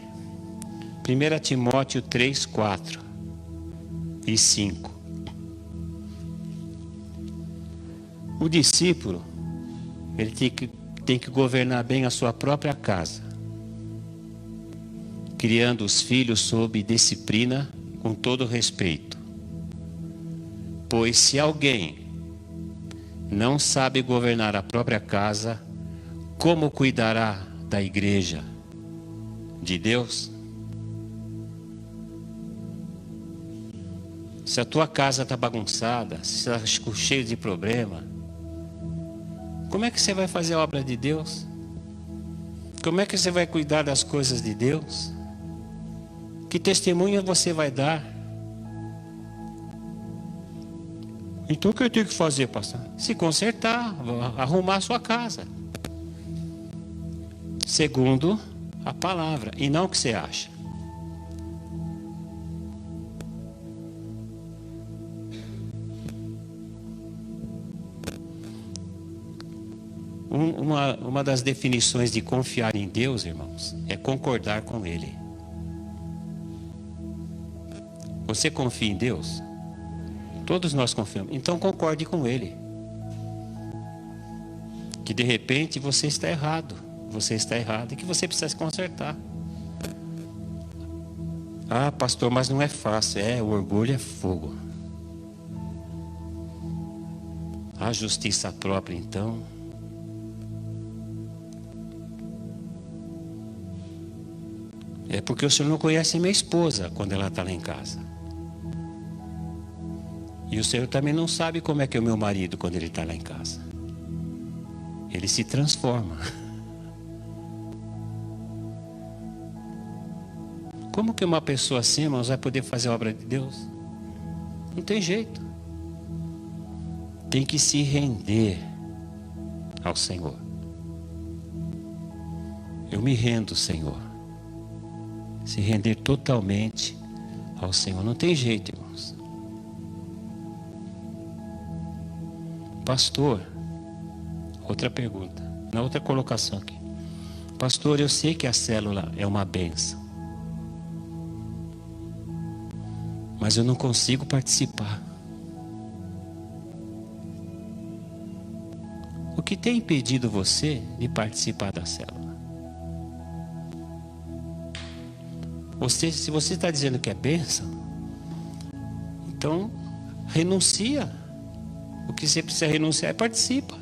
1 Timóteo 3, 4 e 5. O discípulo, ele tem que governar bem a sua própria casa, criando os filhos sob disciplina com todo respeito. Pois se alguém não sabe governar a própria casa, como cuidará da igreja de Deus? Se a tua casa está bagunçada, se está cheia de problema, como é que você vai fazer a obra de Deus? Como é que você vai cuidar das coisas de Deus? Que testemunha você vai dar? Então o que eu tenho que fazer, pastor? Se consertar, arrumar a sua casa. Segundo a palavra, e não o que você acha. Uma das definições de confiar em Deus, irmãos, é concordar com Ele. Você confia em Deus? Todos nós confiamos. Então concorde com Ele. Que de repente você está errado. Você está errado e que você precisa se consertar. Ah, pastor, mas não é fácil. O orgulho é fogo. A justiça própria, então. É porque o senhor não conhece minha esposa quando ela está lá em casa. E o senhor também não sabe como é que é o meu marido quando ele está lá em casa. Ele se transforma. Como que uma pessoa assim, irmãos, vai poder fazer a obra de Deus? Não tem jeito. Tem que se render ao Senhor. Eu me rendo, Senhor. Se render totalmente ao Senhor. Não tem jeito, irmãos. Pastor, outra pergunta, na outra colocação aqui. Pastor, eu sei que a célula é uma bênção, mas eu não consigo participar. O que tem impedido você de participar da célula? Se você está dizendo que é bênção, então renuncia. O que você precisa renunciar é participa.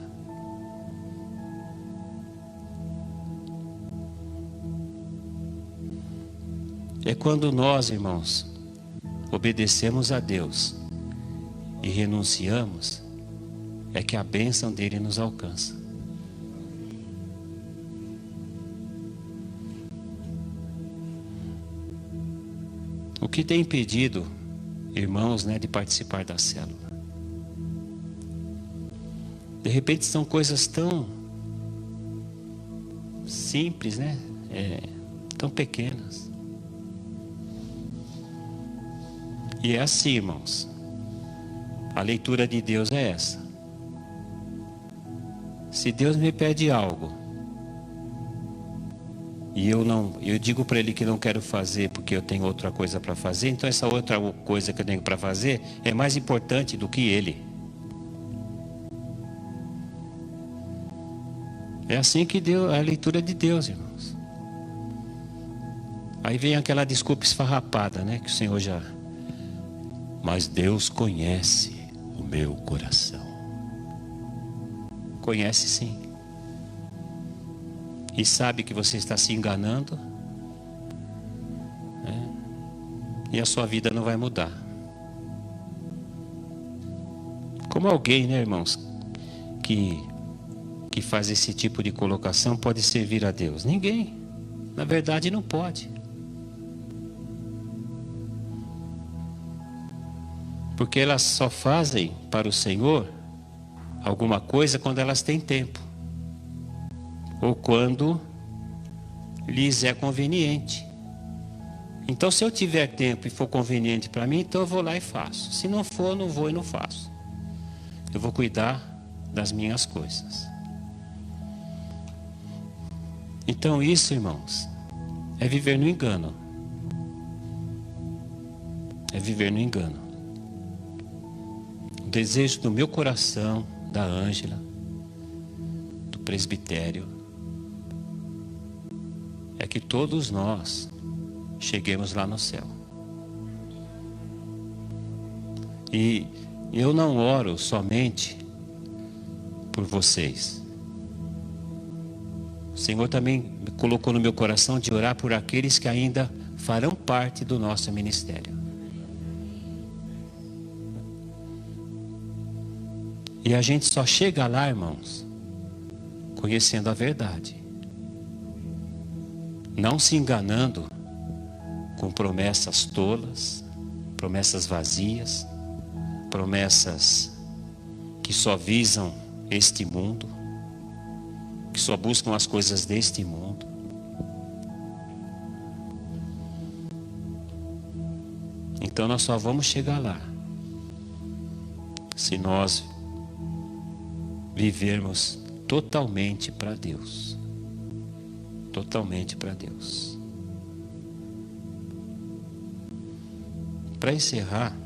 É quando nós, irmãos, obedecemos a Deus e renunciamos, é que a bênção dele nos alcança. O que tem impedido, irmãos, de participar da célula? De repente são coisas tão simples, tão pequenas. E é assim, irmãos. A leitura de Deus é essa. Se Deus me pede algo e eu digo para Ele que não quero fazer porque eu tenho outra coisa para fazer, então essa outra coisa que eu tenho para fazer é mais importante do que Ele. É assim que deu a leitura de Deus, irmãos. Aí vem aquela desculpa esfarrapada, que o Senhor já... Mas Deus conhece o meu coração. Conhece sim. E sabe que você está se enganando. E a sua vida não vai mudar. Como alguém, irmãos, que faz esse tipo de colocação pode servir a Deus? Ninguém. Na verdade não pode. Porque elas só fazem para o Senhor alguma coisa quando elas têm tempo. Ou quando lhes é conveniente. Então se eu tiver tempo e for conveniente para mim, então eu vou lá e faço. Se não for, não vou e não faço. Eu vou cuidar das minhas coisas. Então isso, irmãos, é viver no engano. É viver no engano. O desejo do meu coração, da Ângela, do presbitério, é que todos nós cheguemos lá no céu. E eu não oro somente por vocês. O Senhor também colocou no meu coração de orar por aqueles que ainda farão parte do nosso ministério. E a gente só chega lá, irmãos, conhecendo a verdade. não se enganando com promessas tolas, promessas vazias, promessas que só visam este mundo, que só buscam as coisas deste mundo. Então nós só vamos chegar lá se nós vivermos totalmente para Deus. Totalmente para Deus. Para encerrar,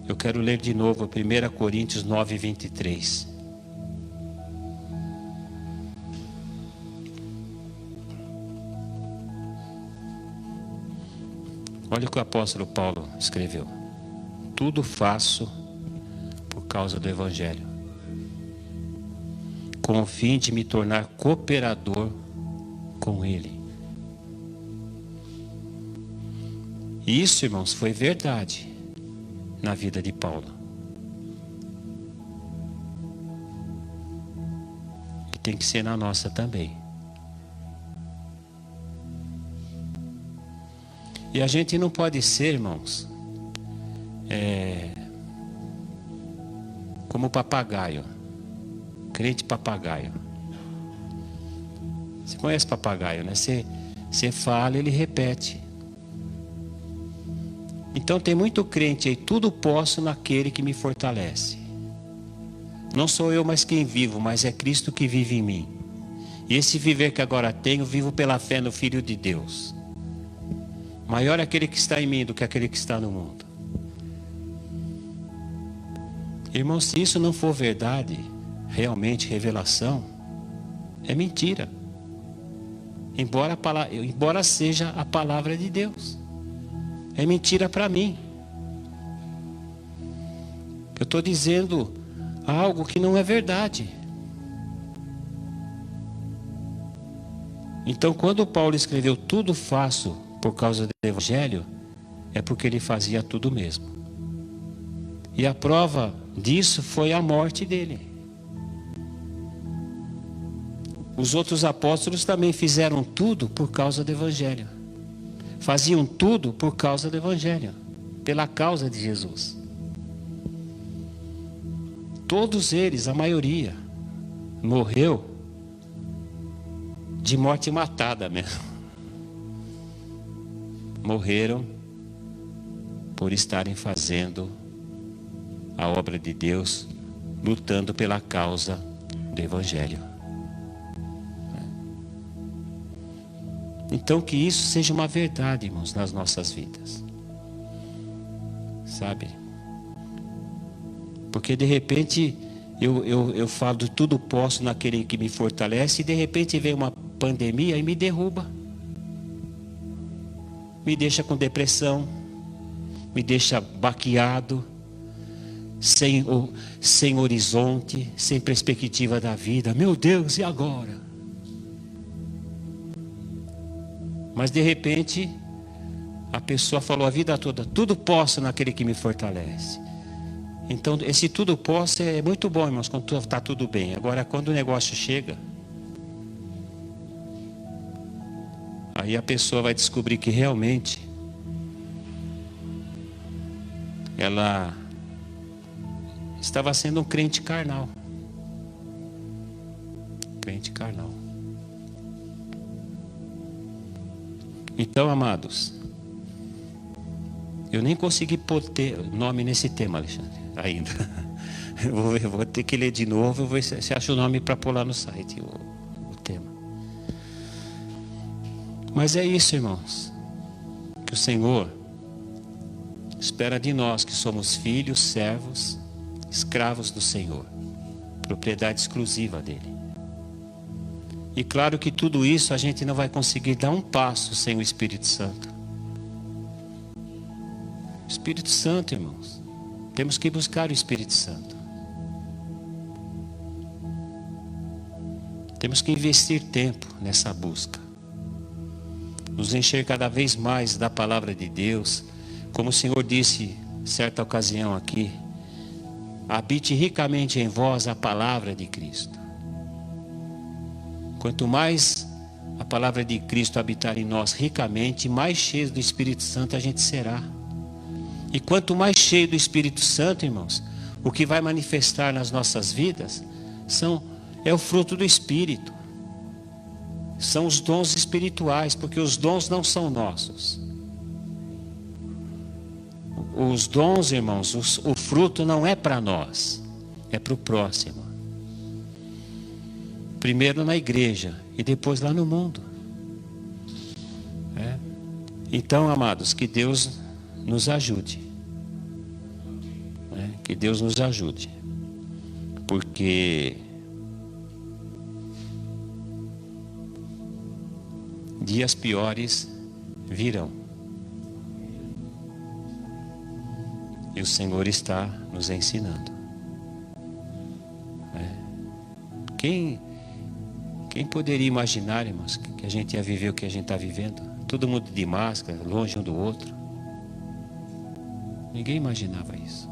eu quero ler de novo 1 Coríntios 9, 23. Olha o que o apóstolo Paulo escreveu. Tudo faço por causa do Evangelho, com o fim de me tornar cooperador com ele. E isso, irmãos, foi verdade na vida de Paulo. E tem que ser na nossa também. E a gente não pode ser, irmãos, como papagaio, crente papagaio. Você conhece papagaio, né? Você fala, ele repete. Então tem muito crente aí, tudo posso naquele que me fortalece. Não sou eu mais quem vivo, mas é Cristo que vive em mim. E esse viver que agora tenho, vivo pela fé no Filho de Deus. Maior é aquele que está em mim do que aquele que está no mundo. Irmãos, se isso não for verdade, realmente revelação, é mentira. Embora seja a palavra de Deus, é mentira para mim. Eu estou dizendo algo que não é verdade. Então, quando Paulo escreveu tudo faço por causa do Evangelho, é porque ele fazia tudo mesmo. E a prova disso foi a morte dele. Os outros apóstolos também fizeram tudo por causa do Evangelho. Faziam tudo por causa do Evangelho, pela causa de Jesus. Todos eles, a maioria, morreu de morte matada mesmo. Morreram por estarem fazendo a obra de Deus, lutando pela causa do Evangelho. Então que isso seja uma verdade, irmãos, nas nossas vidas. Sabe? Porque de repente eu falo de tudo posso naquele que me fortalece, e de repente vem uma pandemia e me derruba. Me deixa com depressão, me deixa baqueado, sem horizonte, sem perspectiva da vida. Meu Deus, e agora? Mas de repente, a pessoa falou a vida toda, tudo posso naquele que me fortalece. Então, esse tudo posso é muito bom, irmãos, quando está tudo bem. Agora, quando o negócio chega, aí a pessoa vai descobrir que realmente ela estava sendo um crente carnal. Crente carnal. Então, amados, eu nem consegui pôr nome nesse tema, Alexandre, ainda. Eu vou ter que ler de novo. Eu vou ver se acha o nome para pôr lá no site, o tema. Mas é isso, irmãos, que o Senhor espera de nós, que somos filhos, servos, escravos do Senhor, propriedade exclusiva dele. E claro que tudo isso a gente não vai conseguir dar um passo sem o Espírito Santo. Espírito Santo, irmãos, temos que buscar o Espírito Santo. Temos que investir tempo nessa busca, nos encher cada vez mais da palavra de Deus. Como o Senhor disse certa ocasião aqui, habite ricamente em vós a palavra de Cristo. Quanto mais a palavra de Cristo habitar em nós ricamente, mais cheios do Espírito Santo a gente será. E quanto mais cheio do Espírito Santo, irmãos, o que vai manifestar nas nossas vidas é o fruto do Espírito. São os dons espirituais, porque os dons não são nossos. Os dons, irmãos, o fruto não é para nós, é para o próximo. Primeiro na igreja e depois lá no mundo. Então, amados, que Deus nos ajude. Que Deus nos ajude. Porque dias piores virão. E o Senhor está nos ensinando. Quem poderia imaginar, irmãos, que a gente ia viver o que a gente está vivendo? Todo mundo de máscara, longe um do outro. Ninguém imaginava isso.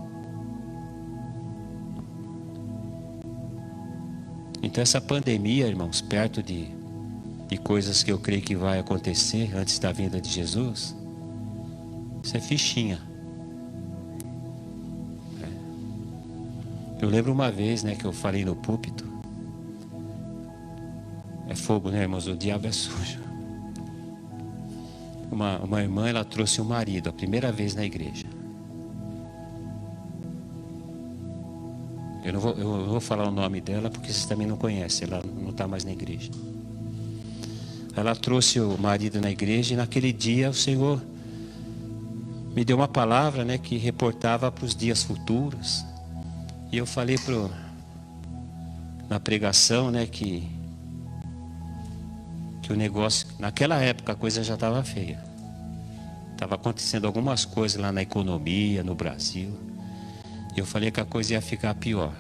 Então essa pandemia, irmãos, perto de coisas que eu creio que vai acontecer antes da vinda de Jesus, isso é fichinha. Eu lembro uma vez, que eu falei no púlpito. É fogo, né, irmãos? O diabo é sujo. Uma irmã, ela trouxe o marido a primeira vez na igreja. Eu não vou falar o nome dela porque vocês também não conhecem. Ela não está mais na igreja. Ela trouxe o marido na igreja e naquele dia o Senhor me deu uma palavra, que reportava para os dias futuros. E eu falei na pregação, que o negócio, naquela época a coisa já estava feia. Estava acontecendo algumas coisas lá na economia, no Brasil. E eu falei que a coisa ia ficar pior.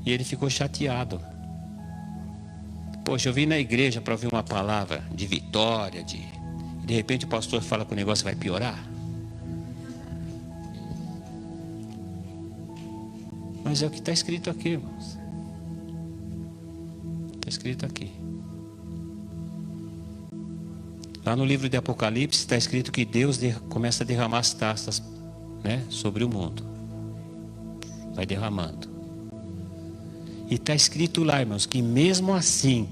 E ele ficou chateado. Poxa, eu vim na igreja para ouvir uma palavra de vitória, e de repente o pastor fala que o negócio vai piorar. Mas é o que está escrito aqui, irmãos. Está escrito aqui. Lá no livro de Apocalipse está escrito que Deus começa a derramar as taças, sobre o mundo. Vai derramando. E está escrito lá, irmãos, que mesmo assim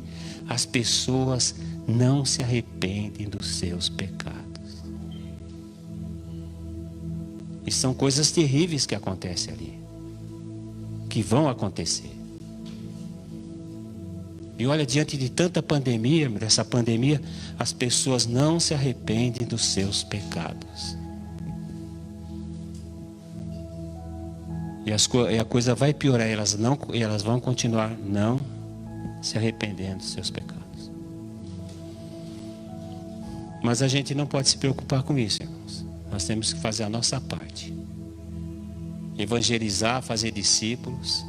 as pessoas não se arrependem dos seus pecados. E são coisas terríveis que acontecem ali, que vão acontecer. E olha, diante de tanta pandemia, dessa pandemia, as pessoas não se arrependem dos seus pecados. E a coisa vai piorar, elas vão continuar não se arrependendo dos seus pecados. Mas a gente não pode se preocupar com isso, irmãos. Nós temos que fazer a nossa parte. Evangelizar, fazer discípulos.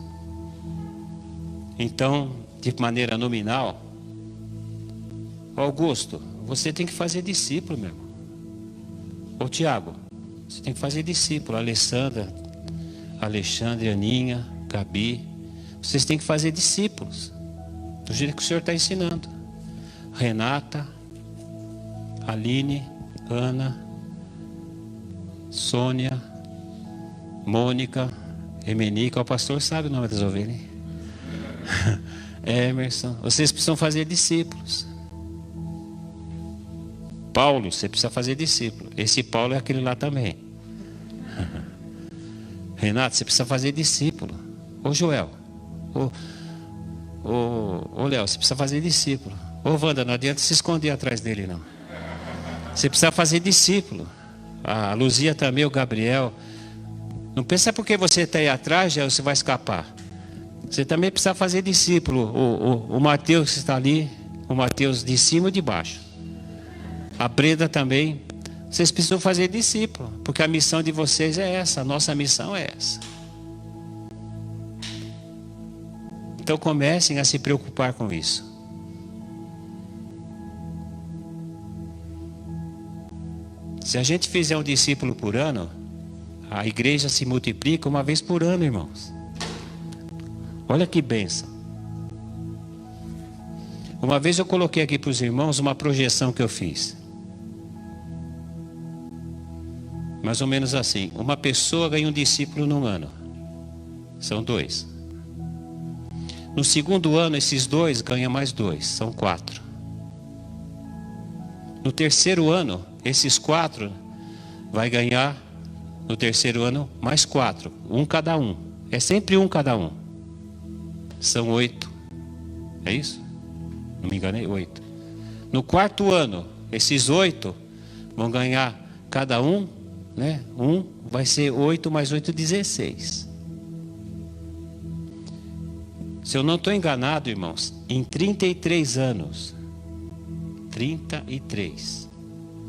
Então, de maneira nominal, Augusto, você tem que fazer discípulo, meu irmão. Ô Tiago, você tem que fazer discípulo. Alexandre, Aninha, Gabi, vocês têm que fazer discípulos, do jeito que o Senhor está ensinando. Renata, Aline, Ana, Sônia, Mônica, Emenica, o pastor sabe o nome das ovelhas. Emerson, vocês precisam fazer discípulos. Paulo, você precisa fazer discípulo. Esse Paulo é aquele lá também. Renato, você precisa fazer discípulo. Ô Joel, ô Léo, você precisa fazer discípulo. Ô Wanda, não adianta se esconder atrás dele não. Você precisa fazer discípulo. A Luzia também, o Gabriel. Não pensa porque você está aí atrás, já você vai escapar. Você também precisa fazer discípulo. O Mateus que está ali, o Mateus de cima e de baixo. A Breda também. Vocês precisam fazer discípulo, porque a missão de vocês é essa, a nossa missão é essa. Então comecem a se preocupar com isso. Se a gente fizer um discípulo por ano, a igreja se multiplica uma vez por ano, irmãos. Olha que bênção. Uma vez eu coloquei aqui para os irmãos uma projeção que eu fiz. Mais ou menos assim. Uma pessoa ganha um discípulo num ano. São 2. No segundo ano, esses 2 ganham mais 2. São 4. No terceiro ano, esses 4 vai ganhar, no terceiro ano, mais 4. 1 cada um. É sempre 1 cada um. São 8. É isso? Não me enganei? 8. No quarto ano, esses 8 vão ganhar cada um, né? 1 vai ser 8 mais 8, 16. Se eu não estou enganado, irmãos, em 33 anos, 33,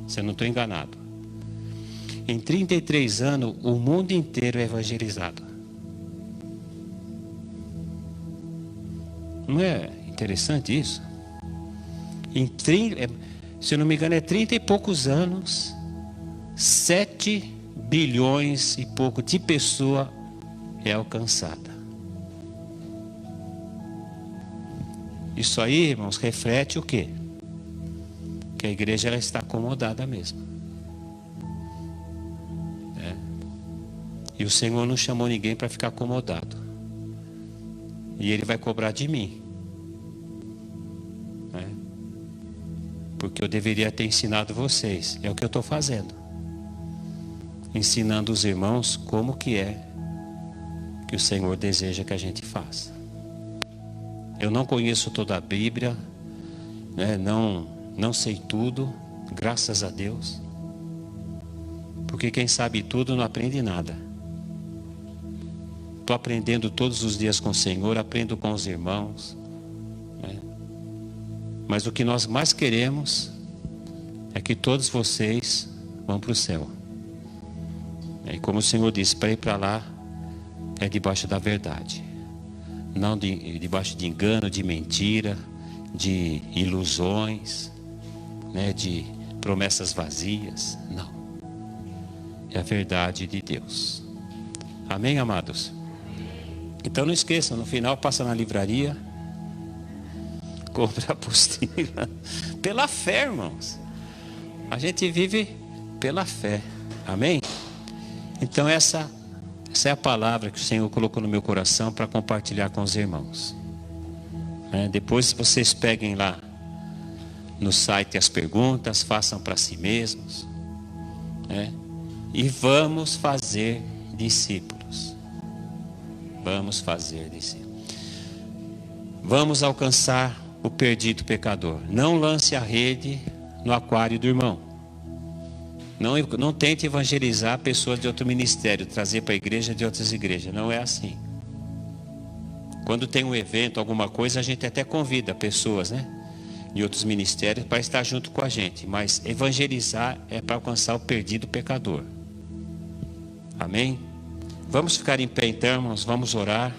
se eu não estou enganado, em 33 anos, o mundo inteiro é evangelizado. Não é interessante isso? Se eu não me engano, é 30 e poucos anos, 7 bilhões e pouco de pessoa é alcançada. Isso aí, irmãos, reflete o quê? Que a igreja ela está acomodada mesmo. E o Senhor não chamou ninguém para ficar acomodado. E Ele vai cobrar de mim. Porque eu deveria ter ensinado vocês. É o que eu estou fazendo. Ensinando os irmãos como que é que o Senhor deseja que a gente faça. Eu não conheço toda a Bíblia, né? Não sei tudo, graças a Deus. Porque quem sabe tudo não aprende nada. Estou aprendendo todos os dias com o Senhor, aprendo com os irmãos. Né? Mas o que nós mais queremos é que todos vocês vão para o céu. E como o Senhor disse, para ir para lá é debaixo da verdade. Não debaixo de engano, de mentira, de ilusões, né, de promessas vazias. Não. É a verdade de Deus. Amém, amados? Então não esqueçam, no final passa na livraria, compra a apostila. Pela fé, irmãos. A gente vive pela fé. Amém? Então essa é a palavra que o Senhor colocou no meu coração para compartilhar com os irmãos. Depois vocês peguem lá no site as perguntas, façam para si mesmos. E vamos fazer discípulos. Vamos fazer discípulos. Vamos alcançar o perdido pecador. Não lance a rede no aquário do irmão. Não tente evangelizar pessoas de outro ministério, trazer para a igreja de outras igrejas. Não é assim. Quando tem um evento, alguma coisa, a gente até convida pessoas, né, de outros ministérios para estar junto com a gente. Mas evangelizar é para alcançar o perdido pecador. Amém? Vamos ficar em pé então, irmãos, vamos orar.